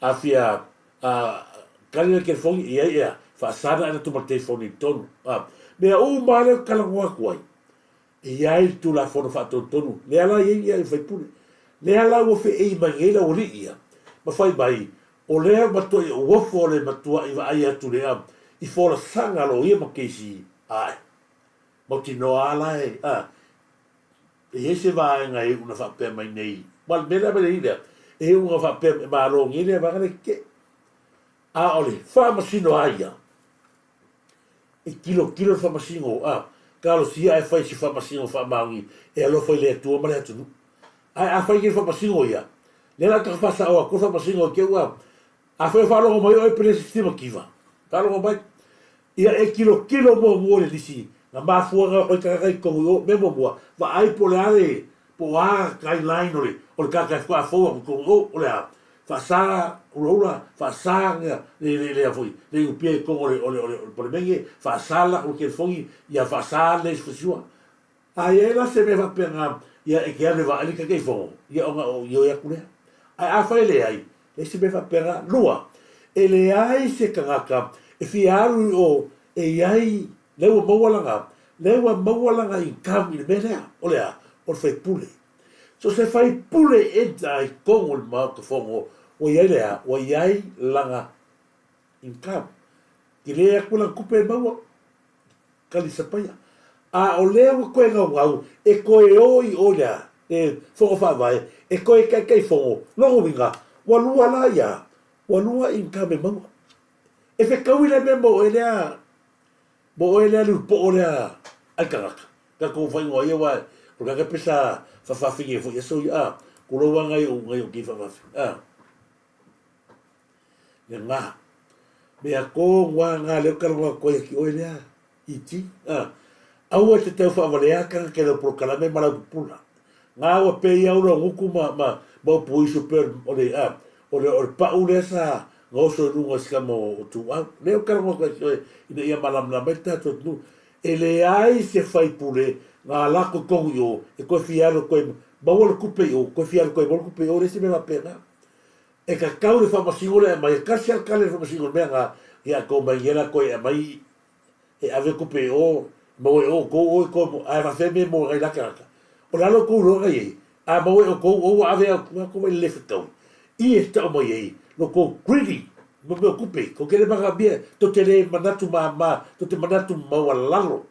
a fia, kali ke fongi ia fa sana ana tu mate fongi tonu me o male kala wa kwai ia il tu la fono fa tonu le ala ia fai pule le ala wo fe e mangela o ia ma fai bai o le ma to o fo le ma tu ia ia tu le i fo la sanga lo ia ma ke si ai mo ti no ala e se va nga e una fa pe mai nei mal me la bele e una fa pe ma lo ngi le va ke a ole, whamasino aia. E kilo whamasino, kalo sia e whai si whamasino whamaungi, e alo whai lea tua mare atunu. A whai ki whamasino ia. Lera ka whasa oa, ko whamasino ke ua. A whai whalongo mai o e pere sistema kiwa. Whalongo mai. Ia e kilo mo mua le lisi. Nga mafua nga oi kakakai kongu o, me mo mua. Va ai po le ale, po a kai line ole, ole kakai wha fōa kongu o, ole a. Fasa ula fasa le foi le upie con ole por menge fasa la o que foi ia fasa le fusua ai ela se me va pena ia e que va ali que foi ia o yo ia kule ai fa le ai e se me va pena lua ele ai se kangaka e fiaru o e ai le o mawalanga in kam il mena ole a o fe pule so se fai pule e dai con il ma que fongo o iai lea, o iai langa in kam. Ki lea kula kupe maua, kali sapaya. A o lea wa koe ngau ngau, e koe oi o lea, e fongo whawai, e koe kai fongo, longo winga, walua la ia, walua in kam e maua. E fe kawile me mo e lea lu po o lea, ai kangaka. Ka kou whai ngoa ia wai, o kaka pesa whawhawhingi e fo ia so ia, kuloa ngai o ki whawhawhingi. Le ngā, Mea ko ngā ngā leo karonga koe ki oe lea. Iti. Aua te tau whaavaleaka ke reo prokalame marau pupula. Ngā ua pe iau ro nguku ma upu iso per o le pau lea sa ngoso runga sika mo o tu au. Leo karonga koe ki oe ina ia malamna mai tato tunu. E le ai se whai pule ngā lako kongu i o e koe fiaro koe mawala kupe i o koe fiaro koe mawala kupe i o resi me mapena. E ka kau le whamasingole e mai e kasi al kale le whamasingole mea ngā ia ko mai ngera koe e mai e ave kupe o mo e o ko o ko ai va fe me mo ai la kaka o la lo ko ro ai a mo e o ko o ave ko mai le fitau I e ta mo ye lo ko greedy mo me kupe ko kere maga bia to tele manatu ma to te manatu ma walalo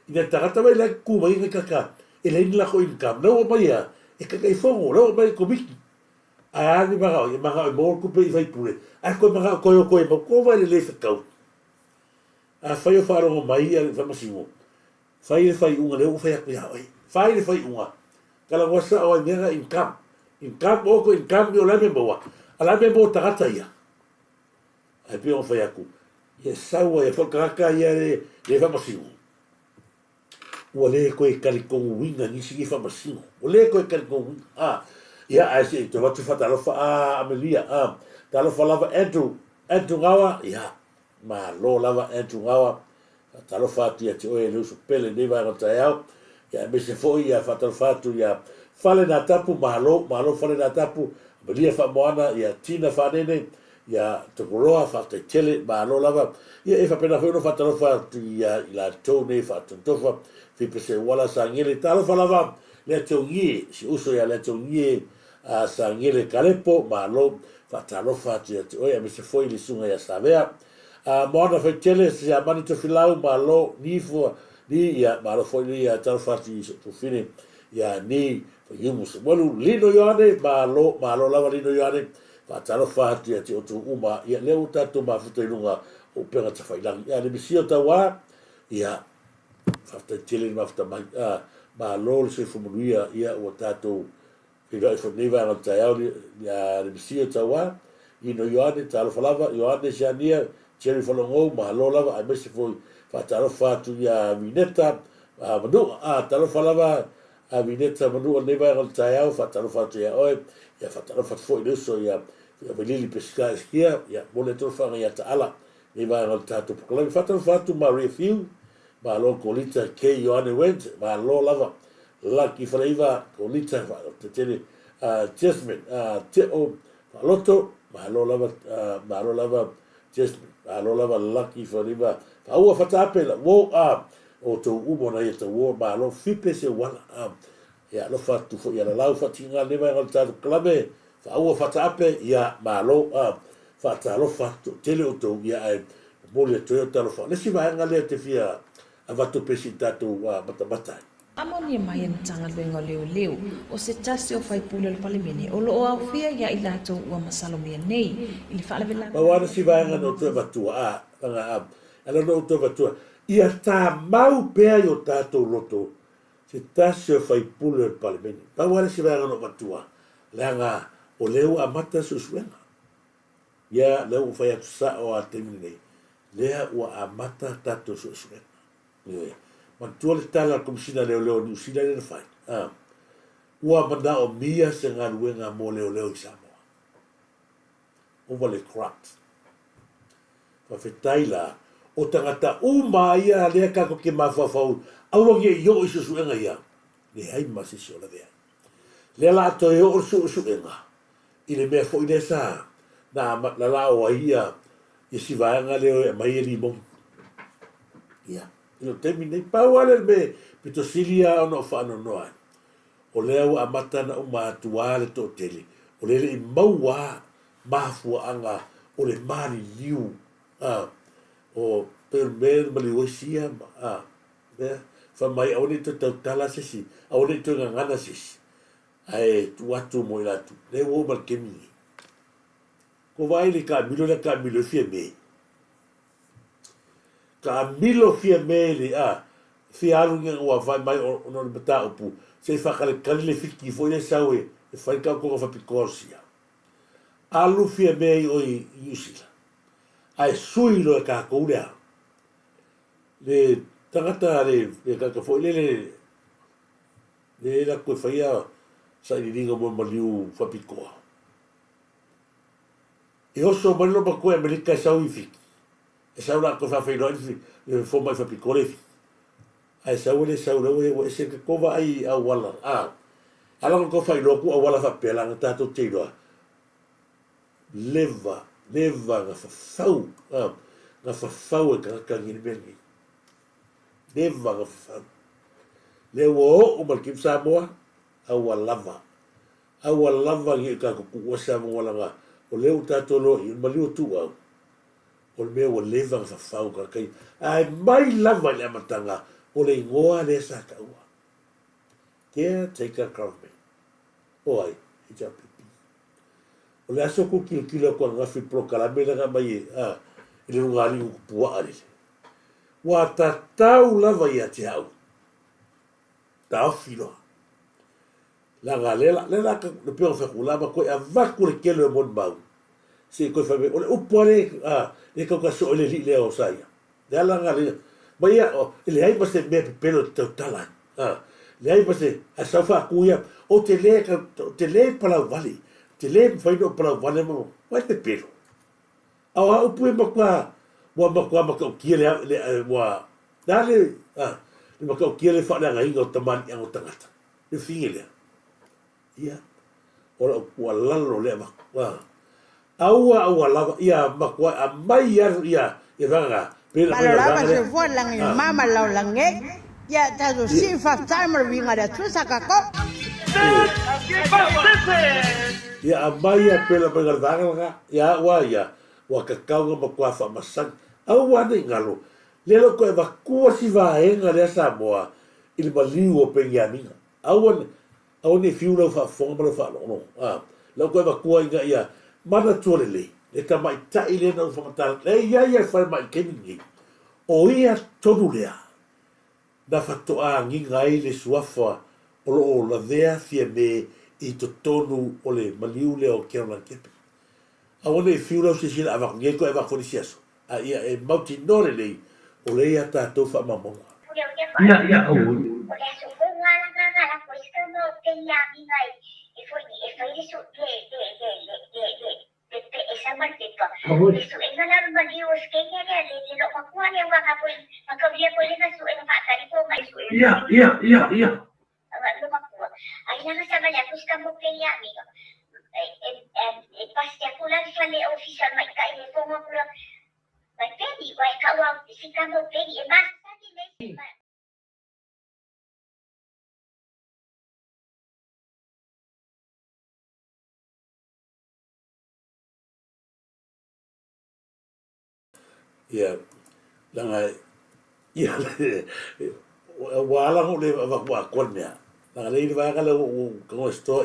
ina tagata vai le ku mai kaka e le la ko income no mai e kaka I fongo lo mai ko biki a ni maga mo kupe I vai pure a ko maga ko ko vai le fitau a fai o wharongo mai a whamasingo. Fai le fai unga leo fai aku ia oi. Fai le fai unga. Kala wasa o ai mega income. Income oko income ni o lame moa. A lame moa tagata ia. Ai pia o fai aku. Ia saua ia whakaraka ia le whamasingo. Ua le koe karikongu winga nisi ki whamasingo. O le koe karikongu winga. Ia ai se te watu whatalofa Amelia. Talofa lava Andrew ngawa. Ia. Ma lo lava Andrew ngawa talo fatu ia te oe lusu pele nei vai ngata iau ia me se foi ia fatalo fatu ia fale na tapu malo fale na tapu Maria Famoana ia Tina Fanene ia Tokoroa fatu tele malo lava ia e fa pena foi no fatalo fatu ia ila tone fatu tofa fi pese wala sangele talo falava le tongie si uso ia le tongie a sangele kalepo malo fatalo fatu ia te oe me se foi li sunga ia savea Moana fai tele se a mani to filau ma lo ni fo ni ia ma lo foi ni ia tal fati to fine ia ni yumus walu lino yane ma lo lava lino yane fa tal fati ia te o tu uma ia le uta to ma futo ilunga o pega ta fai lang ia le misio ta wa ia fa tele ma futa ma lo se fu muia ia o tato ia fo neva na ta ia le misio ta wa ino yane tal falava yane jania Cherry Folongo, Mahalolava, I miss it for Fatalofa to ya Vineta, Manu, Talofalava, Vineta, Manu, never on Tayao, Fatalofa to ya oil, ya Fatalofa for this, so ya Lily Pesca is here, ya Moletrofa, Yatala, never on Tato Proclaim, Fatalofa to my refuge, Malo Colita, K. Yohane went, Malolava, Lucky Flavor, Colita, to tell you, Jasmine, Teo, Maloto, Malolava, Jasmine. Alo lava lucky for riba. Aua fatape la wo o to umo na yeta wo ma lo fipe se wala ya lo fatu fo ya la lau fatinga le mai ngal tatu klame fa aua fatape ya ma lo fata lo fatu tele o to ya ai mole to yota lo fa le si va ngale te fia avato pesitato wa mata Amoni mai en tanga luenga leo o se tasi o fai pule le palimene o lo au fia ia I lato ua masalo mea nei I le whaale vela. Wana si vaenga no tue vatua ala no tue vatua ia tā mau pea yo tātou loto se tasi o fai pule le palimene. Wana si vaenga no vatua leanga o leo a mata susuenga. Ia leo o fai atu sa o a temini nei. Lea ua a mata tātou susuenga. Ia. Mantua le tala komisina leo ni usina le fai. Ua mana o mia se ngā ruenga mo leo I Samoa. Ova le corrupt. Whawhetai la, o tangata uma ia lea kako ke mawhawhau, aua ngia I o iso suenga ia. Le hai masisi o la vea. Lea la ato e o suenga. I le mea fo I le sa, na la la o ia, I si vaenga leo e mai e li mong. Ia. Ilo temi nei pau ale me pito silia o no whaano noa. O leo a mata na umatua le to tele. O lele I maua mafua anga o le mani liu. O per mer mali oisia. Fa mai au ni to tautala sisi. Au ni to ngangana sisi. Ai tuatu mo ilatu. Le wo mal kemi. Ko vai le ka milo fie me. Ka milo fia mele fia alunga ua vai mai o no bata upu se fa kale kale fiki foi le sawe e fai ka ko fa pikosia alu fia mei o I usila ai sui lo ka ko le tangata le ka foi le la ko faia sa ni dinga mo maliu fa pikoa e oso malo ba ko amerika sa uifi e sa la ko fa fe no le fo mai fa pikoa ai sa wele sa we se ko va ai a wala ala ko fa lo ku a wala fa pela ta to te do leva nga fa fau nga fa fau e ka ni bengi leva nga fa le wo o mal kim Samoa a lava ngi ka ku sa mo wala nga o le uta to lo i mali o tu o me o leva nga fa fau ka kai ai mai lava le matanga o le ngoa le sa ka wa care taker government oi i ja pipi o le aso ku kilo ko nga fi proclame nga mai ile ngali ku pua ale wa ta tau lava ia te au tau filo la galela le la le peo fa kula ba ko a va ku le kelo mon bau si ko fa o le upole le ko ka so le le o sai ya la galela ba ia le ai ba se me pelo totala le ai ba se a sa fa ku ia o te le para vale te le fa no para vale mo wa te pelo a o pu ma ko ki le wa dale le ma ko ki le fa la ngai o taman yang o tangata le fingile ia ora ua lalo le ma aua lava ia makua a mai ia vanga Maloraba se fue lang el mama la langue ya ta do si fa timer winga da tusa ka ko ia a mai ia pela pela vanga ia wa ka kaunga makua fa masan aua ni ngalo le lo ko va ku si va enga le Samoa il maliu o pengiaminga aua ni fiu lo fa fonga lo fa no lo ko va ku inga ia mana tole le ta mai ta ile no fa ta le ia fa mai keningi o ia tonu lea na fa to a nginga ile suafa o la vea fie me i to tonu o le maliu le o ke ona kepe a one fiu lo si sila ava nge ko eva ko siaso a ia e mauti nore le o le ia ta to fa mamonga ya o le so fo ngala ngala ko iska no te ya mi ngai e foi isso de esa marqueta eso en la maliu es que le lo makua le wa ka po makabia po le ka su en fa tari ko mai su ya lo makua ai na sa bala ko iska mo te ya mi pasti aku lagi fale official mai kai le ko mo mai pedi vai ka wa si ka mo pedi e mas tadi le ia langa ia wala ko le va ko mea langa le va ka le ko sto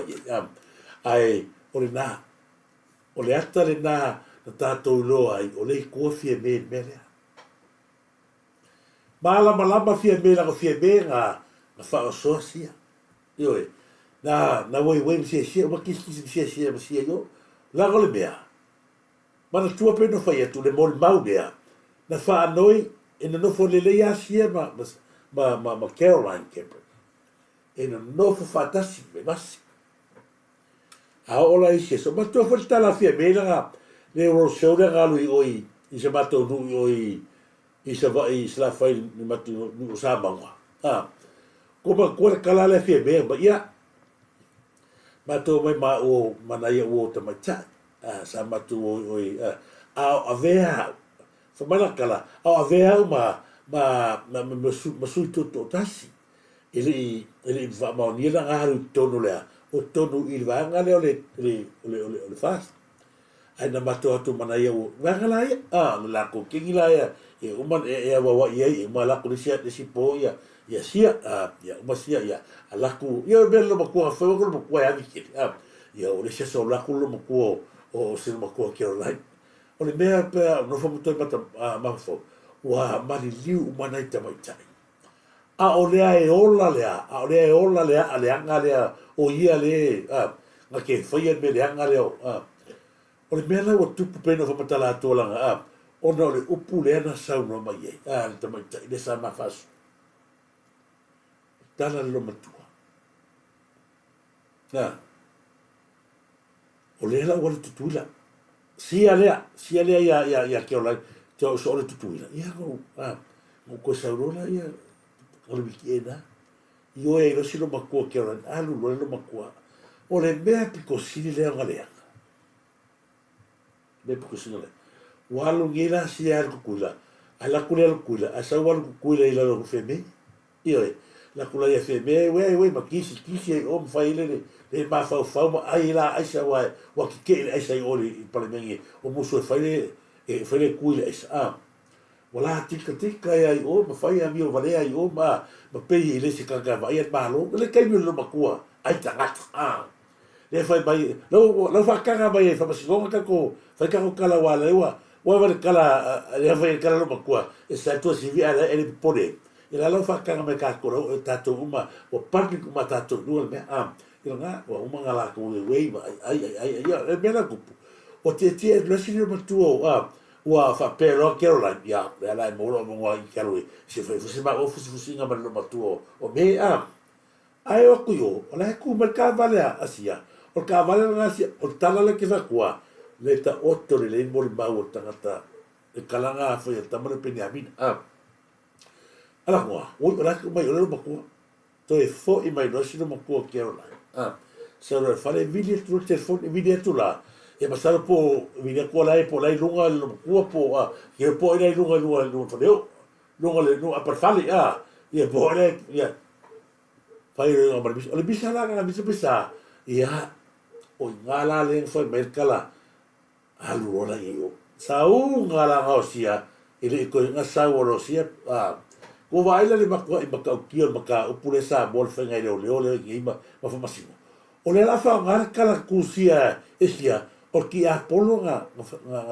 ai o le ata le na tatou loa ai o le kua fie me lea malama fie me la fie me nga fa o so sia io na voi sia ma kisi sia yo la go le mea mana tua pe no fai tu le mol mau lea na fa noi ina no fo le ya sia ma Caroline Kemper ina no fo fatasi me mas a ola isi so ma tu fo la fie me la le ro show le galu i se mato nu i se va i sla fai ni matu nu sa manga ko kala le fie me ba ia mato mai ma o manai o te mai cha sa matu o a vea fa mana kala a vea ma su to tasi ele va ma ni la ngaru tonu le o tonu il va ngale le fast ai na mato atu mana ia o ngala ia la ko kingi la ia e uma e wa ia ma la ko sia si po ia sia ia uma sia ia ala ku ia bello ma ko fa ko ko ia ni ia o le sia so la ku lo ma ko o se ma ko ke online o le mea pe no fa muto mata ma fo wa mali liu mana ita mai tai o le e ola le ale anga le o ia le ma ke foi me le anga le o le mea o tupu pe no fa mata la to langa ona o le upu le ana sauna mai ai le tamaitaʻi le sa mafasu tala le lo matua na o le la ua le tutuila sia lea ia keolai te o so le tutuila ia mo ko saurola ia o le wiki ena i o e rosi lo makua keolai alu lo makua o le mea pikosini lea ngaleanga me pikosini lea walu ngila sia al kukula ala kule al kukula asa walu kukula ila lo feme io la kula ia feme we makisi kisi o mfaile le ma fa ma ai la aisa wa kike aisa i oli palamengi o muso faile faile kuila isa wala tika ia i o ma fai a mi o vale ai o ma pe ile se kanga vai e malo le kai mi lo makua ai tanga le fai mai lo fa kanga mai fa masingo ka ko fai ka ko kala wala wa va kala le fai kala lo makua e sa to si via ele pone e la lo fa kanga me ka ko tato uma o parki kuma tato no me io nga wa uma ngala ko we ai e mena ku o te le sino matuo wa fa pero Caroline ya la mo mo i Caroline se fa ma o fusi nga lo matuo o me ai o ku yo la ku mer ka vale asia o ka vale nga asia o tala le ke fa kwa le ta otto le mo ba o tangata e kalanga fa ya tamare Benjamin ala mo o la ku mai lo makua to e fo i mai no sino makua Caroline se lo fare video tu telefone video tu la e pasar po video ko lai po lai lunga lo ku po che po lai lunga fa leo lunga le no per fare e po lai fai lo ma le bisa la ga bisa o ngala le foi merkala alu ora io sau ngala osia ile ko nga sau osia ko vai le makua i makau kio maka upule sa bol fenga le ma fa masimo o le la fa ngar kala kusia esia o ki a polo nga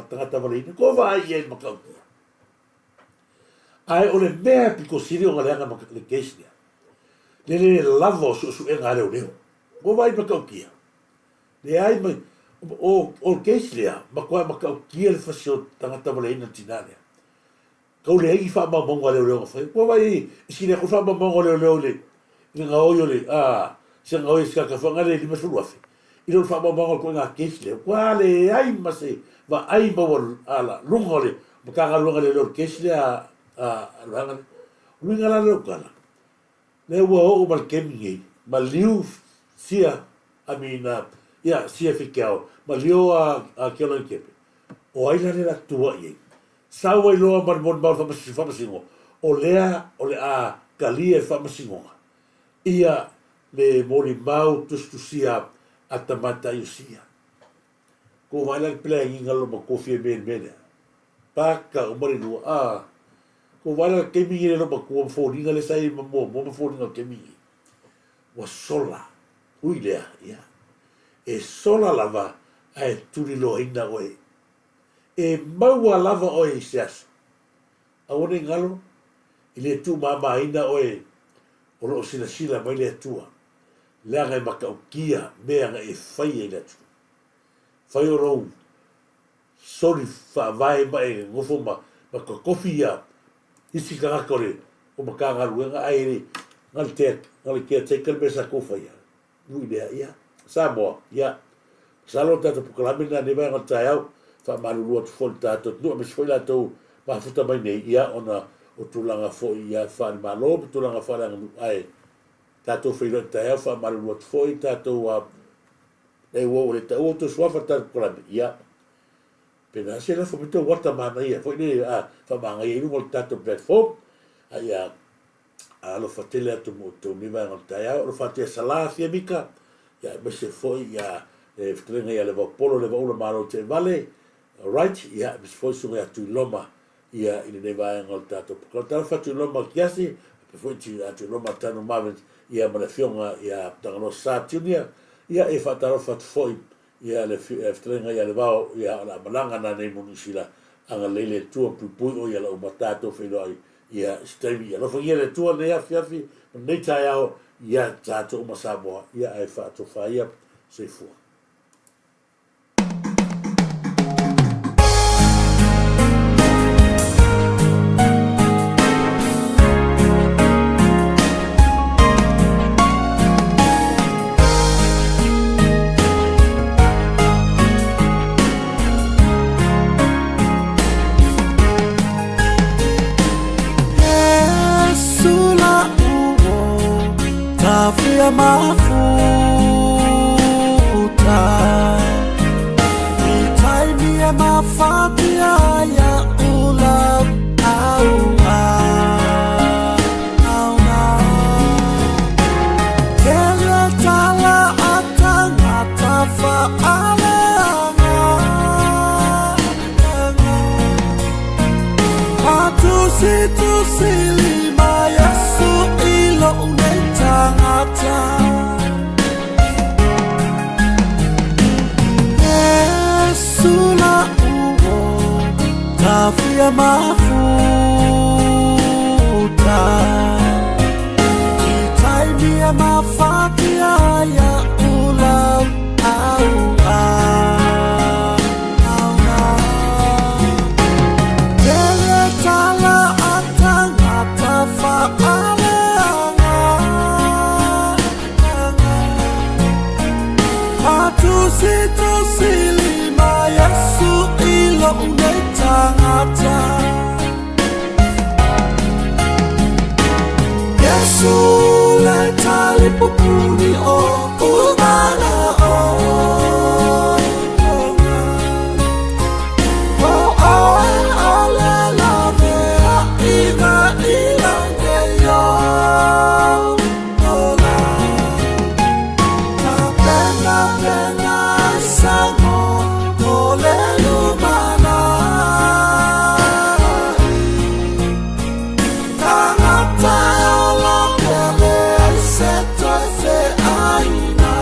tangata valini ko vai e makau kia ai o le mea piko sirio nga leanga le kesia le lavo su e nga leo ko vai makau kia le ai mai o kesia makau kia le fasio tangata valini tinale kau le i fa ma mongo leo fa ko vai si le ko fa ma mongo leo le nga oyo le se nga oyo ska ka fa ngale li masulu afi i lo fa ma mongo ko nga kesle kwale ai mase va ai ba ala lungole ka nga lungole le kesle langa lu ngala le kala le wo o mal kemi ma liu sia amina ya sia fikao ma liu a kelo kepe o ai la tua ye sawa i loa marmon mau whamasingo. O lea kalia whamasingo. Ia me mori mau tustusia a tamata iusia. Ko vaila plea inga loma kofia mene. Paka o mori lua. Ko vaila kemingi le loma kua mfoninga le sai mo mfoninga kemingi. Wa sola. Ui lea, ia. E sola lava ai turi loa ina oe. E maua lava oe i seasa. A one ngalo, i le tu mama ina oe, o loo sila mai le atua. Lea ngai makau kia, mea ngai e whai e le atua. Whai o rou, sori whaavae mai ngofo maka kofi ia, isi ka ngakore, o maka ngaru, nga aere, ngali kia teikal mesa kofa ia. Nui lea ia, Samoa, ia. Salo tata pukalamina ne vai ngatai au, fa malu lua tu fol tato no me foi la to ma futa mai nei ia ona o tulanga fo ia fa malo tulanga fa lang ai tato foi la ta fa malu lua tu foi tato wa e wo le ta o to swa fa ta kola ia pena se la fo to wata mana ia foi nei fa manga ia no tato platform ai lo fa tele to to ni va ngatai au lo fa te sala fia mika ia me se foi ia e ftrenga ia le va polo le va una mano te vale. Right, ia bis foi sunga tu loma ia ina ne vai ngol tato. Ko tala fatu loma kiasi, foi ti atu loma tano maven ia mana fionga ia tangano sa tunia ia e fataro fatu foi ia le ftrenga ia le vao ia la malanga na nei munisila anga lele tua pupui o ia la umatato felo ia stemi ia lo foi le tua ne afi nei tai au ia tato umasamoa ia e fatu faia se fu. mafuta itaimia mafatia ya ulau au Teletala atangata faaleanga Atusitusili Yesu ilo unetangata Yesu letali pupuni o umana o alela mea ina ilangeyo Pena sango olelumana Tangata yola pele seto se aina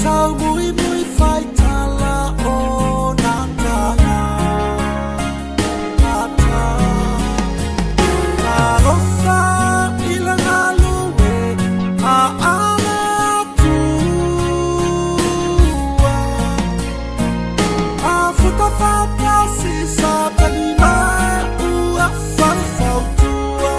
Tau mui mui fai tala o nanganga Ata Tarosa ilang aluwe a ala tua A futa fata si sa kanina ua farfau tua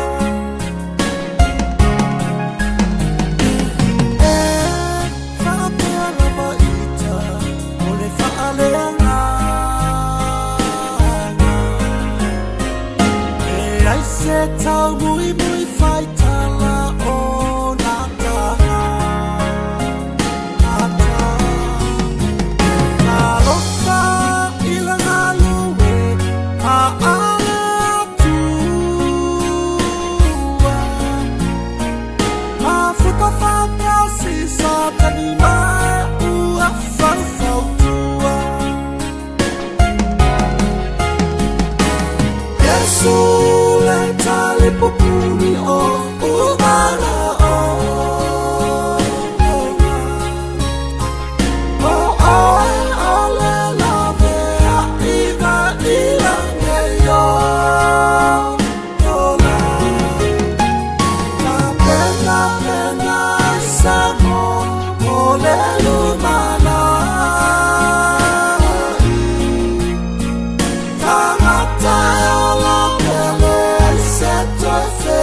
Tau mui mui fai tala o nanganga Ata Tarosa ilang aluwe a ala tua A futa fata si sa kanina ua farfau tua Yesu letali pupuni o umana o alela mea ina ilangeyo Pena sango olelumana Tangata yola pele seto se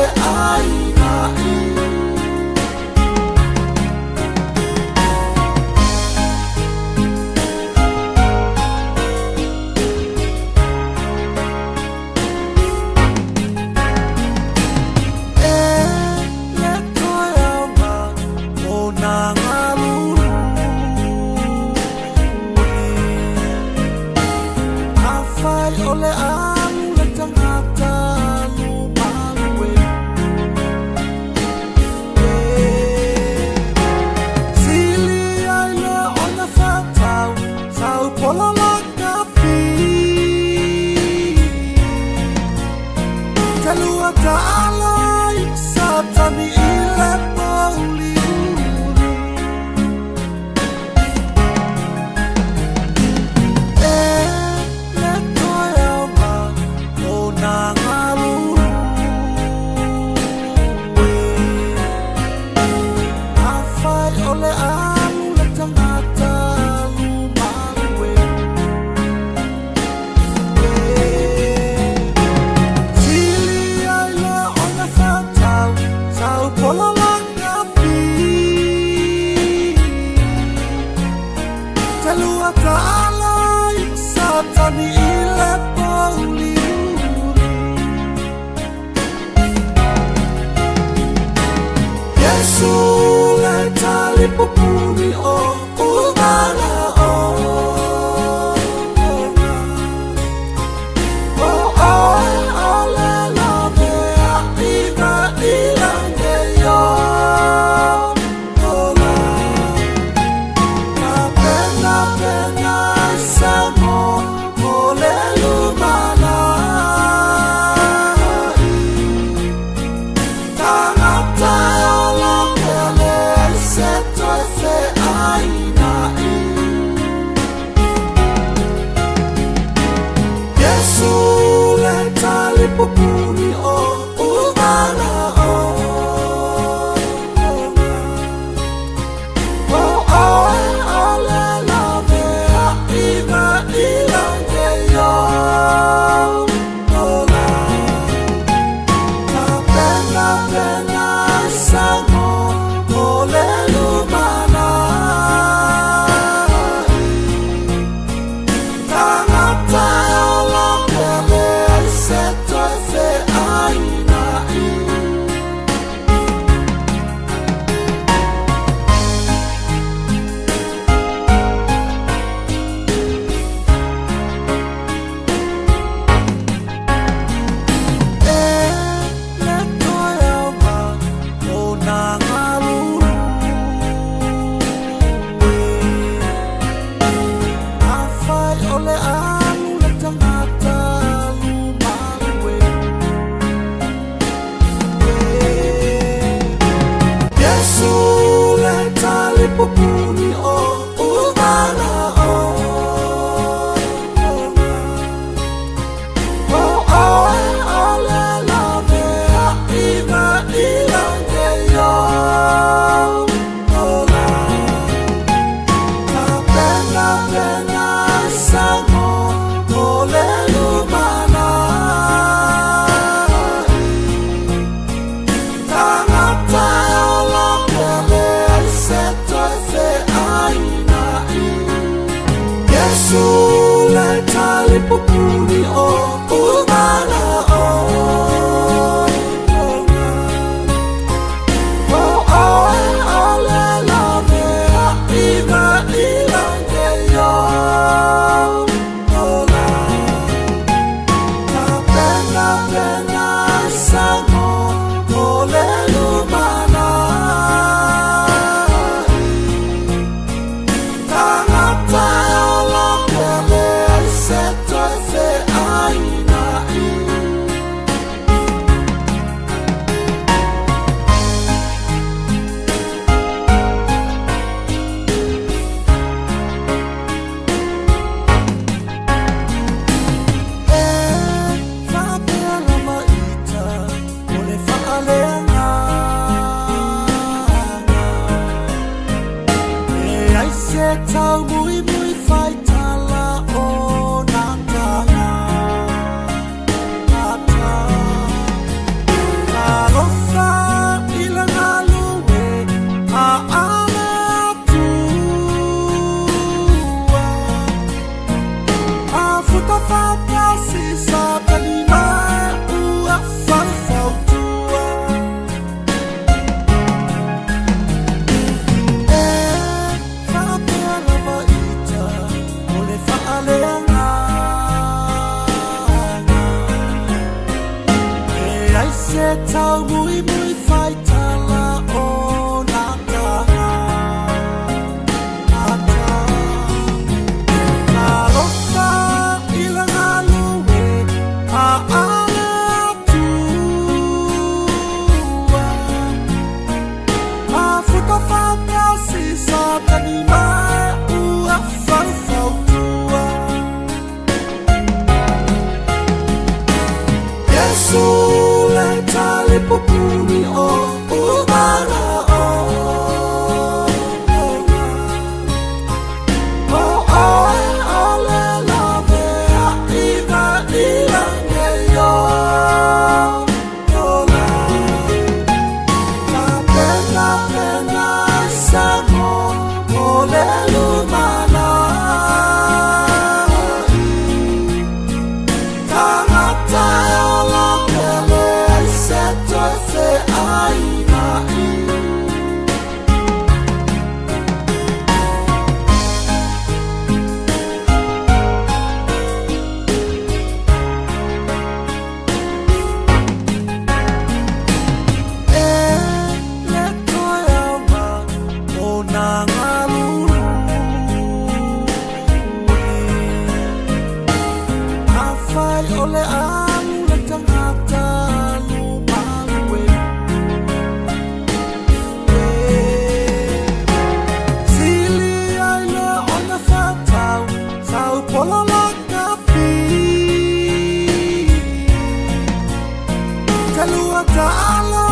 pena samo ole lumana tangata ola pele se toi fe aina tau mui mui fai tala o nā tanga ata ka rosa ila ngā lue a ala tua a futa fata si sa kanima ua whawhau tua tau mui mui fai tala o nā taha ata ka rosa ila ngā lue a ala tua a futa whata si sa kanima ua whawhau tua Yesu tali popuni o umara o ole lave a ina ila ngeyo ola la pena samo ole lumana tangata ola se aina le toya ma ona ngalulu afai ole amu le tangata Ta'ala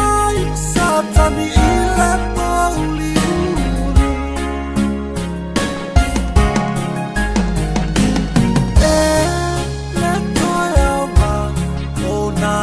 satani ile pauli le toya ma ona